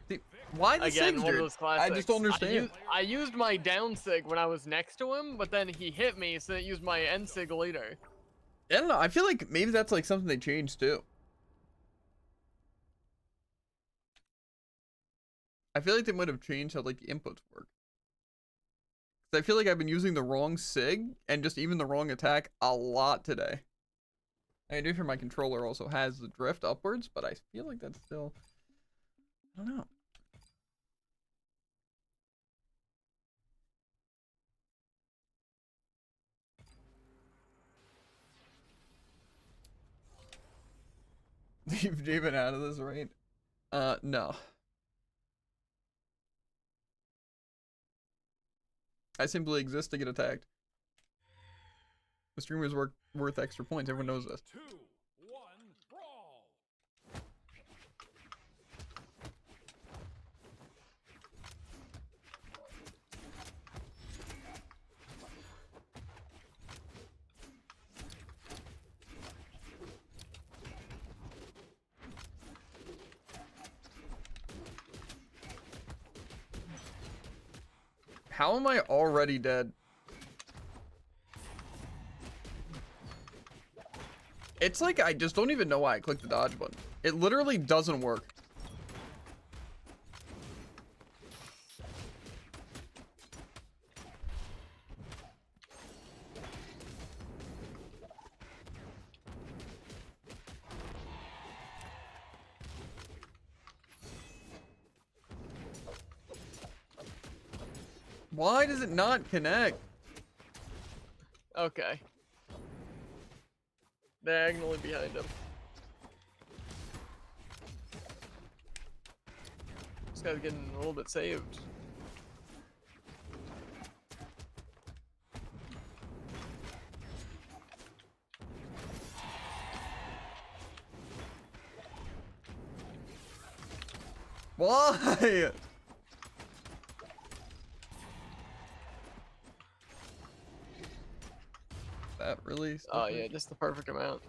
See, why the Again, SIGs, one of dude? those classics. I just don't understand. I used my down sig when I was next to him, but then he hit me, so it used my end sig later. I don't know. I feel like maybe that's like something they changed too. I feel like they might have changed how like the inputs work. 'Cause I feel like I've been using the wrong SIG and just even the wrong attack a lot today. I do hear my controller also has the drift upwards, but I feel like that's still, I don't know. Leave Javen out of this, right? No. I simply exist to get attacked. The streamer's worth extra points. Everyone knows this. 2, 1, brawl. How am I already dead? It's like I just don't even know why I clicked the dodge button. It literally doesn't work. Why does it not connect? Okay. Diagonally behind him. This guy's getting a little bit saved. Why? That really? Oh yeah, just the perfect amount.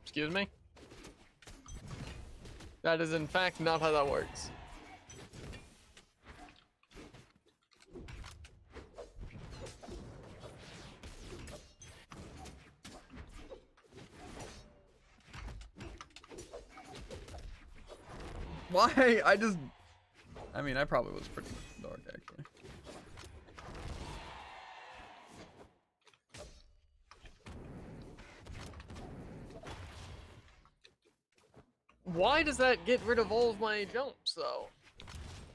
Excuse me? That is in fact not how that works. Why? I mean, I probably was pretty dark, actually. Why does that get rid of all of my jumps, though?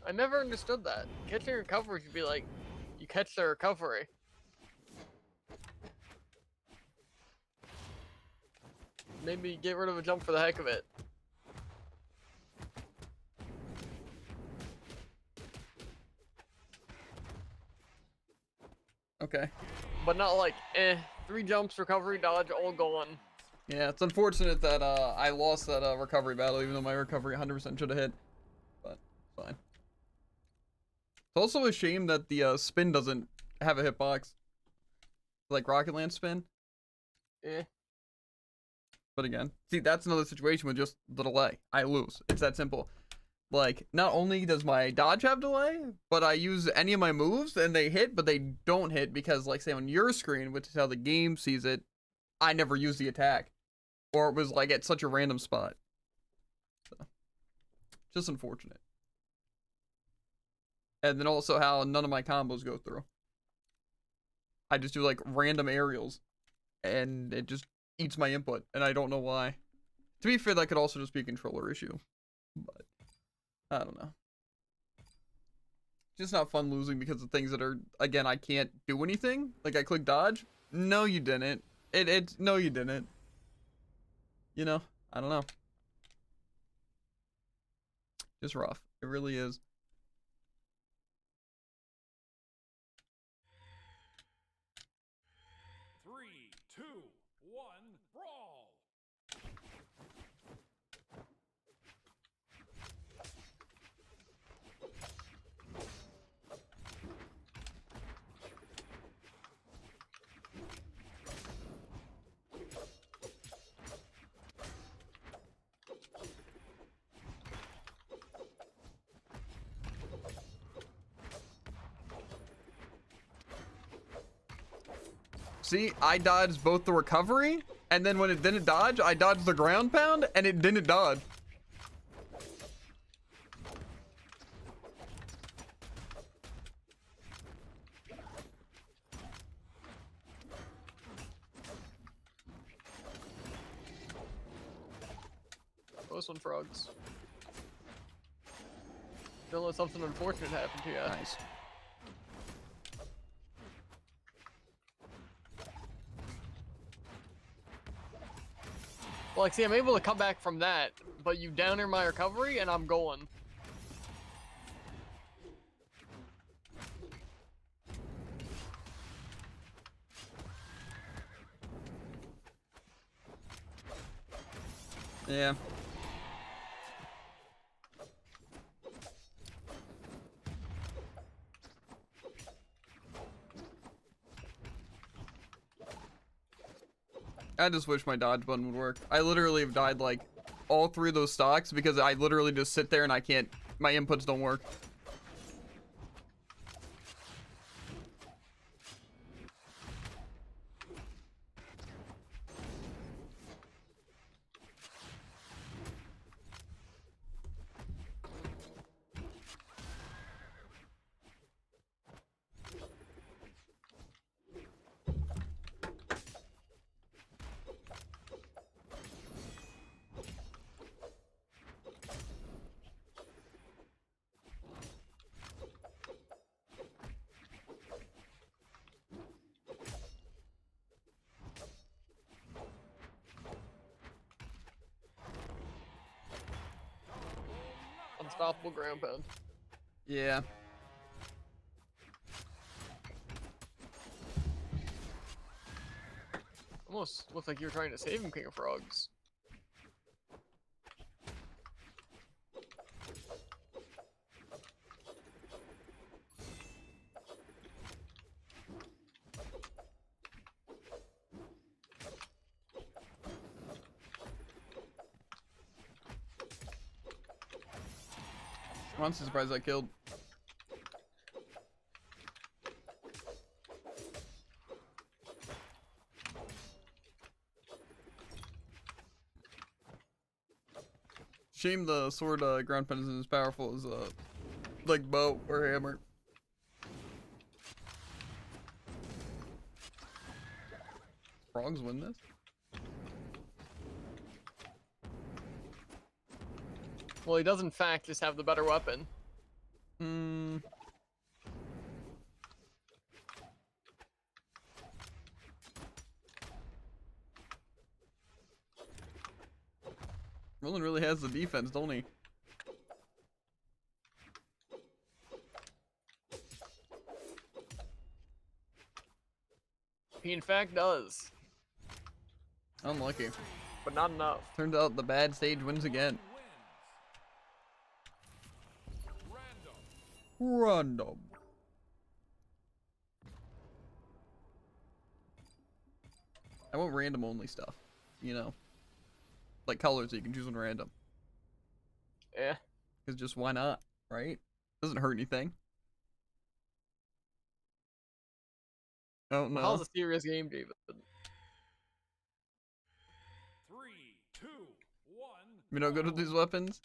I never understood that. Catching recovery should be like, you catch the recovery. Maybe get rid of a jump for the heck of it. Okay. But not like, 3 jumps, recovery, dodge, all gone. Yeah, it's unfortunate that I lost that recovery battle, even though my recovery 100% should have hit. But fine. It's also a shame that the spin doesn't have a hitbox, like Rocket Land spin. Eh. But again, see, that's another situation with just the delay. I lose. It's that simple. Like, not only does my dodge have delay, but I use any of my moves and they hit, but they don't hit because, like, say on your screen, which is how the game sees it, I never use the attack. Or it was like at such a random spot. So, just unfortunate. And then also how none of my combos go through. I just do like random aerials. And it just eats my input. And I don't know why. To be fair, that could also just be a controller issue. But I don't know. Just not fun losing because of things that are, again, I can't do anything. Like I click dodge. No, you didn't. No, you didn't. You know, I don't know. Just rough. It really is. Three, two, one, brawl. See, I dodged both the recovery, and then when it didn't dodge, I dodged the ground pound, and it didn't dodge. Close one, frogs. Don't let something unfortunate happen to you. Nice. Well, like, see, I'm able to come back from that, but you downer my recovery, and I'm going. Yeah. I just wish my dodge button would work. I literally have died like all 3 of those stocks because I literally just sit there and I can't, my inputs don't work. Unstoppable ground pound. Yeah. Almost looked like you were trying to save him, King of Frogs. I'm honestly surprised I killed. Shame the sword ground pen isn't as powerful as like bow or hammer. Frogs win this? Well, he does in fact just have the better weapon. Hmm. Roland really has the defense, don't he? He in fact does, Unlucky. but not enough. Turns out the bad stage wins again. Random. I want random only stuff, you know? Like colors that you can choose on random. Yeah. Because just why not, right? Doesn't hurt anything. Oh no. How's a serious game, David? 3, 2, 1. You know, good with these weapons?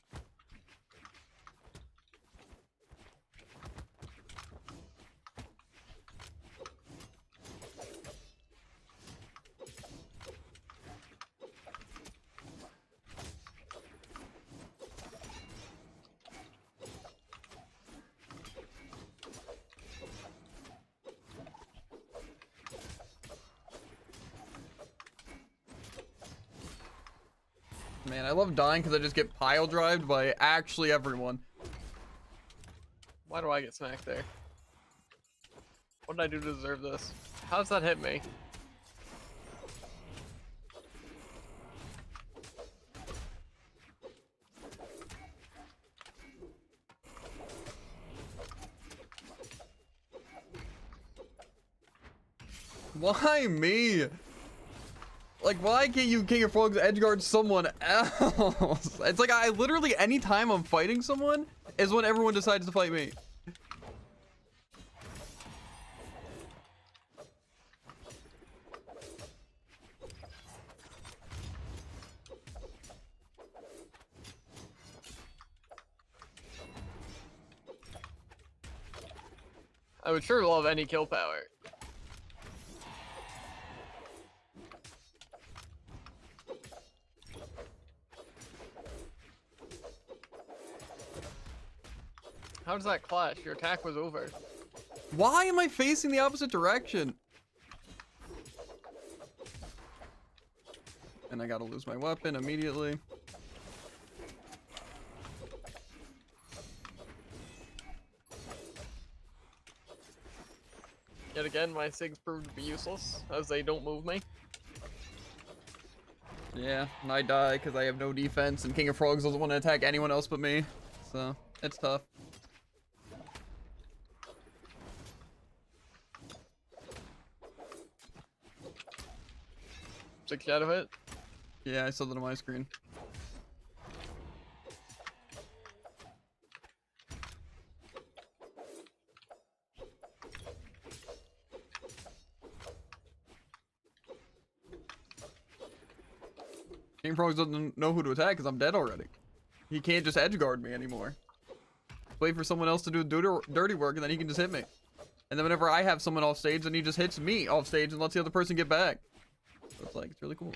Man, I love dying because I just get pile drived by actually everyone. Why do I get smacked there? What did I do to deserve this? How does that hit me? Why me? Like, why can't you King of Frogs edgeguard someone else? It's like I literally, anytime I'm fighting someone is when everyone decides to fight me. I would sure love any kill power. How does that clash? Your attack was over. Why am I facing the opposite direction? And And I gotta lose my weapon immediately. Yet again, my SIGs proved to be useless, as they don't move me. Yeah, and I die because I have no defense, and King of Frogs doesn't want to attack anyone else but me. So, it's tough. SIG shadow hit. Yeah, I saw that on my screen. King of Frogs doesn't know who to attack because I'm dead already. He can't just edge guard me anymore. Wait for someone else to do dirty work, and then he can just hit me. And then whenever I have someone off stage, then he just hits me off stage and lets the other person get back. So it's like, it's really cool.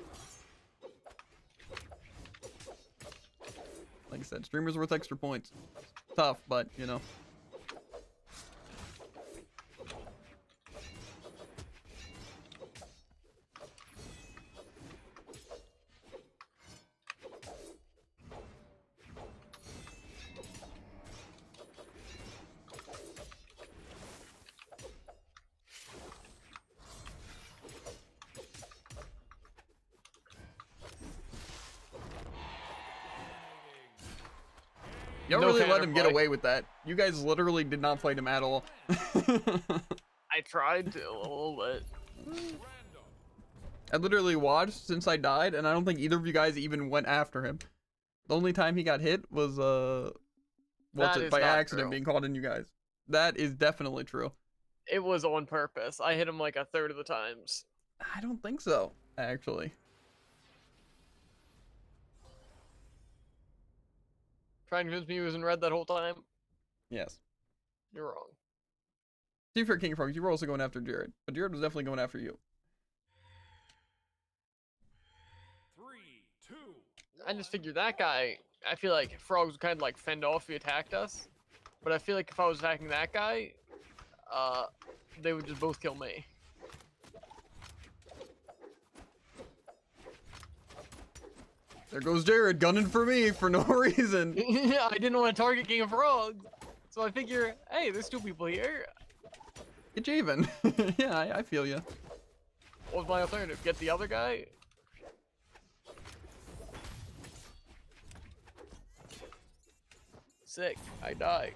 Like I said, streamers worth extra points. Tough, but, you know. Y'all No really let him get counterplay. away with that. You guys literally did not fight him at all. I tried to a little bit. I literally watched since I died, and I don't think either of you guys even went after him. The only time he got hit was, That is by not accident true. being caught in you guys. That is definitely true. It was on purpose. I hit him like a third of the times. I don't think so, actually. Trying to convince me he was in red that whole time? Yes. You're wrong. To be fair, King of Frogs, you were also going after Jared, but Jared was definitely going after you. 3, 2, I just figured that guy, I feel like Frogs would kind of like fend off if he attacked us. But I feel like if I was attacking that guy, they would just both kill me. There goes Jared, gunning for me for no reason. Yeah, I didn't want to target King of Frogs. So I figure, hey, there's two people here. Get you even. Yeah, I feel you. What was my alternative? Get the other guy? Sick. I die.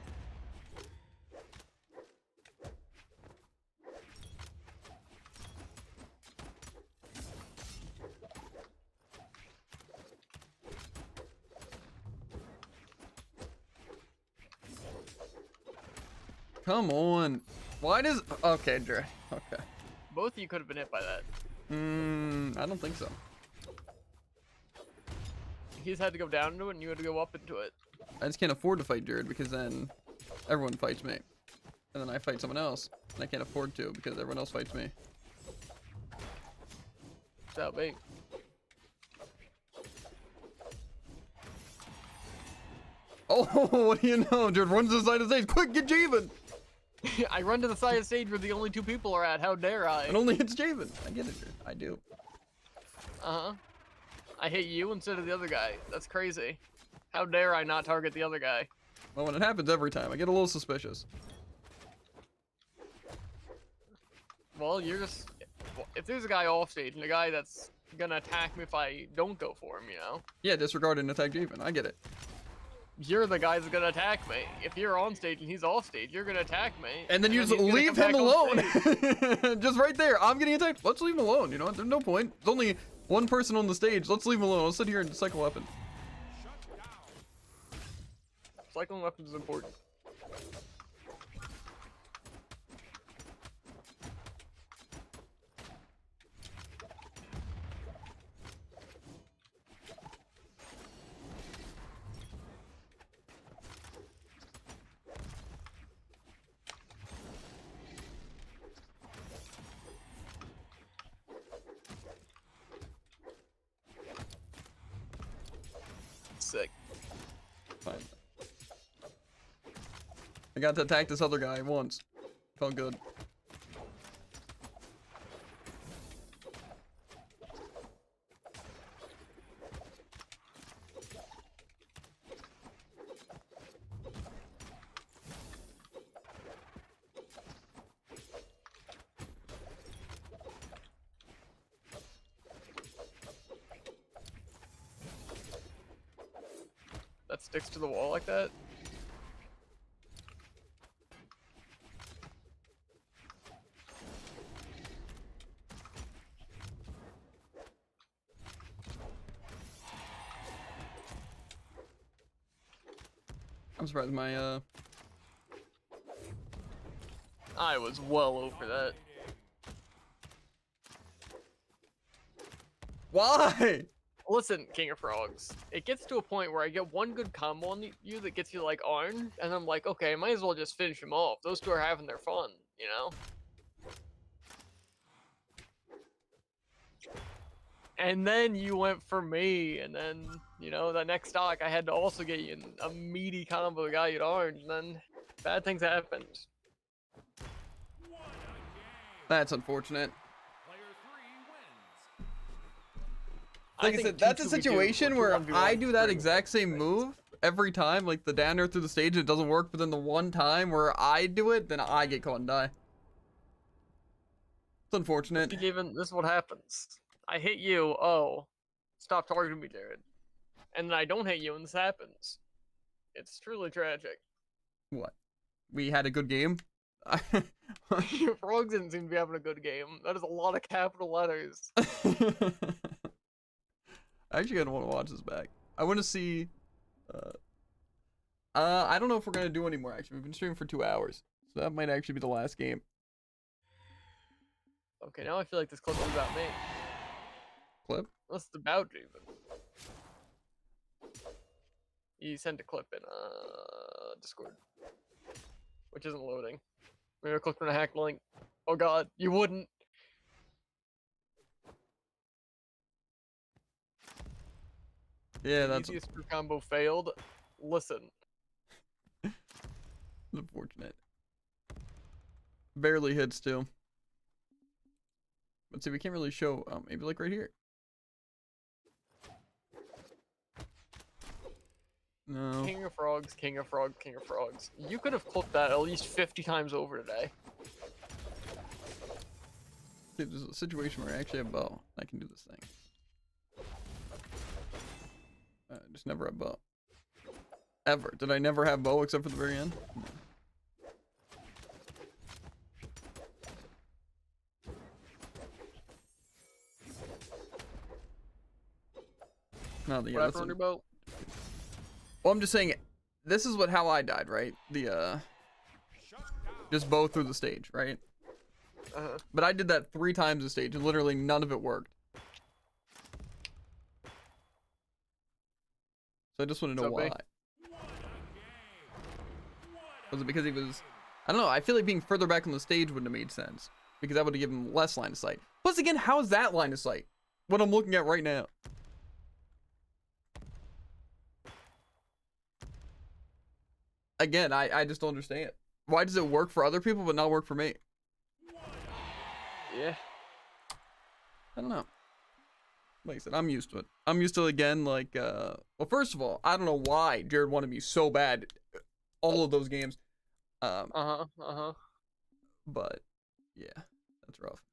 Come on. Why does... Okay, Jared. Okay. Both of you could have been hit by that. I don't think so. He's had to go down into it and you had to go up into it. I just can't afford to fight Jared because then everyone fights me. And then I fight someone else. And I can't afford to because everyone else fights me. It's out big. Oh, what do you know? Jared runs to the side of the stage. Quick, get Javen! I run to the side of the stage where the only two people are at. How dare I? It only hits Javen. I get it, Jared. I do. Uh-huh. I hit you instead of the other guy. That's crazy. How dare I not target the other guy? Well, when it happens every time, I get a little suspicious. Well, you're just... If there's a guy off stage and a guy that's gonna attack me if I don't go for him, you know? Yeah, disregard and attack Javen. I get it. You're the guy that's gonna attack me. If you're on stage and he's off stage, you're gonna attack me. And then you he's just gonna leave come him back on alone. stage. Just right there. I'm getting attacked. Let's leave him alone. You know what? There's no point. There's only one person on the stage. Let's leave him alone. Let's sit here and cycle weapon. shut down. Cycling weapons is important. Sick. Fine. I got to attack this other guy once. Felt good. that sticks to the wall like that. I'm surprised my I was well over that. Why? Listen, King of Frogs, it gets to a point where I get one good combo on you that gets you like orange, and I'm like, okay, I might as well just finish him off. Those two are having their fun, you know? And then you went for me, and then, you know, the next stock I had to also get you a meaty combo that got you to orange, and then bad things happened. What a game. That's unfortunate. Player 3 wins. Like I think said, that's a 2-2-2 situation or where 2-1v1 I do that pretty exact same much move every time, like the down air through the stage, and it doesn't work, but then the one time where I do it, then I get caught and die. It's unfortunate. This is what happens. I hit you, oh, stop targeting me, Jared. And then I don't hit you, and this happens. It's truly tragic. What? We had a good game? Frogs didn't seem to be having a good game. That is a lot of capital letters. I actually kind of want to watch this back. I want to see. I don't know if we're gonna do any more. Actually, we've been streaming for 2 hours, so that might actually be the last game. Okay, now I feel like this clip is about me. Clip? What's it about, even? You sent a clip in Discord, which isn't loading. Maybe I clicked on a hack link. Oh god, you wouldn't. Yeah, that's Easiest screw combo failed. Listen. unfortunate. Barely hits too. But see, we can't really show. Maybe like right here. No. King of Frogs, King of Frogs, King of Frogs. You could have clipped that at least 50 times over today. See, there's a situation where I actually have bow. I can do this thing. Just never have bow. Ever. Did I never have bow except for the very end? No, yeah, What happened on your boat? well, I'm just saying, this is how I died, right? The Shut down. just bow through the stage, right? Uh-huh. But I did that 3 times a stage, and literally none of it worked. So I just want to know So why. big. What a game. What Was a it because he was? I don't know. I feel like being further back on the stage wouldn't have made sense because that would have given him less line of sight. Plus, again, how is that line of sight? What I'm looking at right now. Again, I just don't understand. Why does it work for other people but not work for me? Yeah. I don't know. Like I said, I'm used to it. I'm used to, again, like, well, first of all, I don't know why Jared wanted me so bad all of those games. But, yeah, that's rough.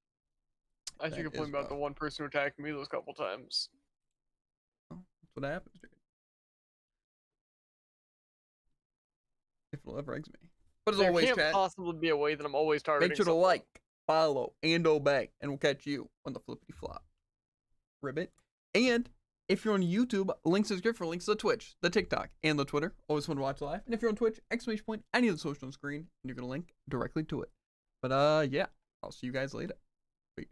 I should That complain is about rough. the one person who attacked me those couple times. Well, that's what happens, Jared. If it'll ever eggs me. But as There always, can't chat, possibly be a way that I'm always targeting make sure to someone. like, follow, and obey, and we'll catch you on the flippity flop. Ribbit. And if you're on YouTube, links in the description for links to the Twitch, the TikTok, and the Twitter. Always fun to watch live. And if you're on Twitch, exclamation point, any of the social on screen, and you're gonna link directly to it. But yeah, I'll see you guys later. Peace.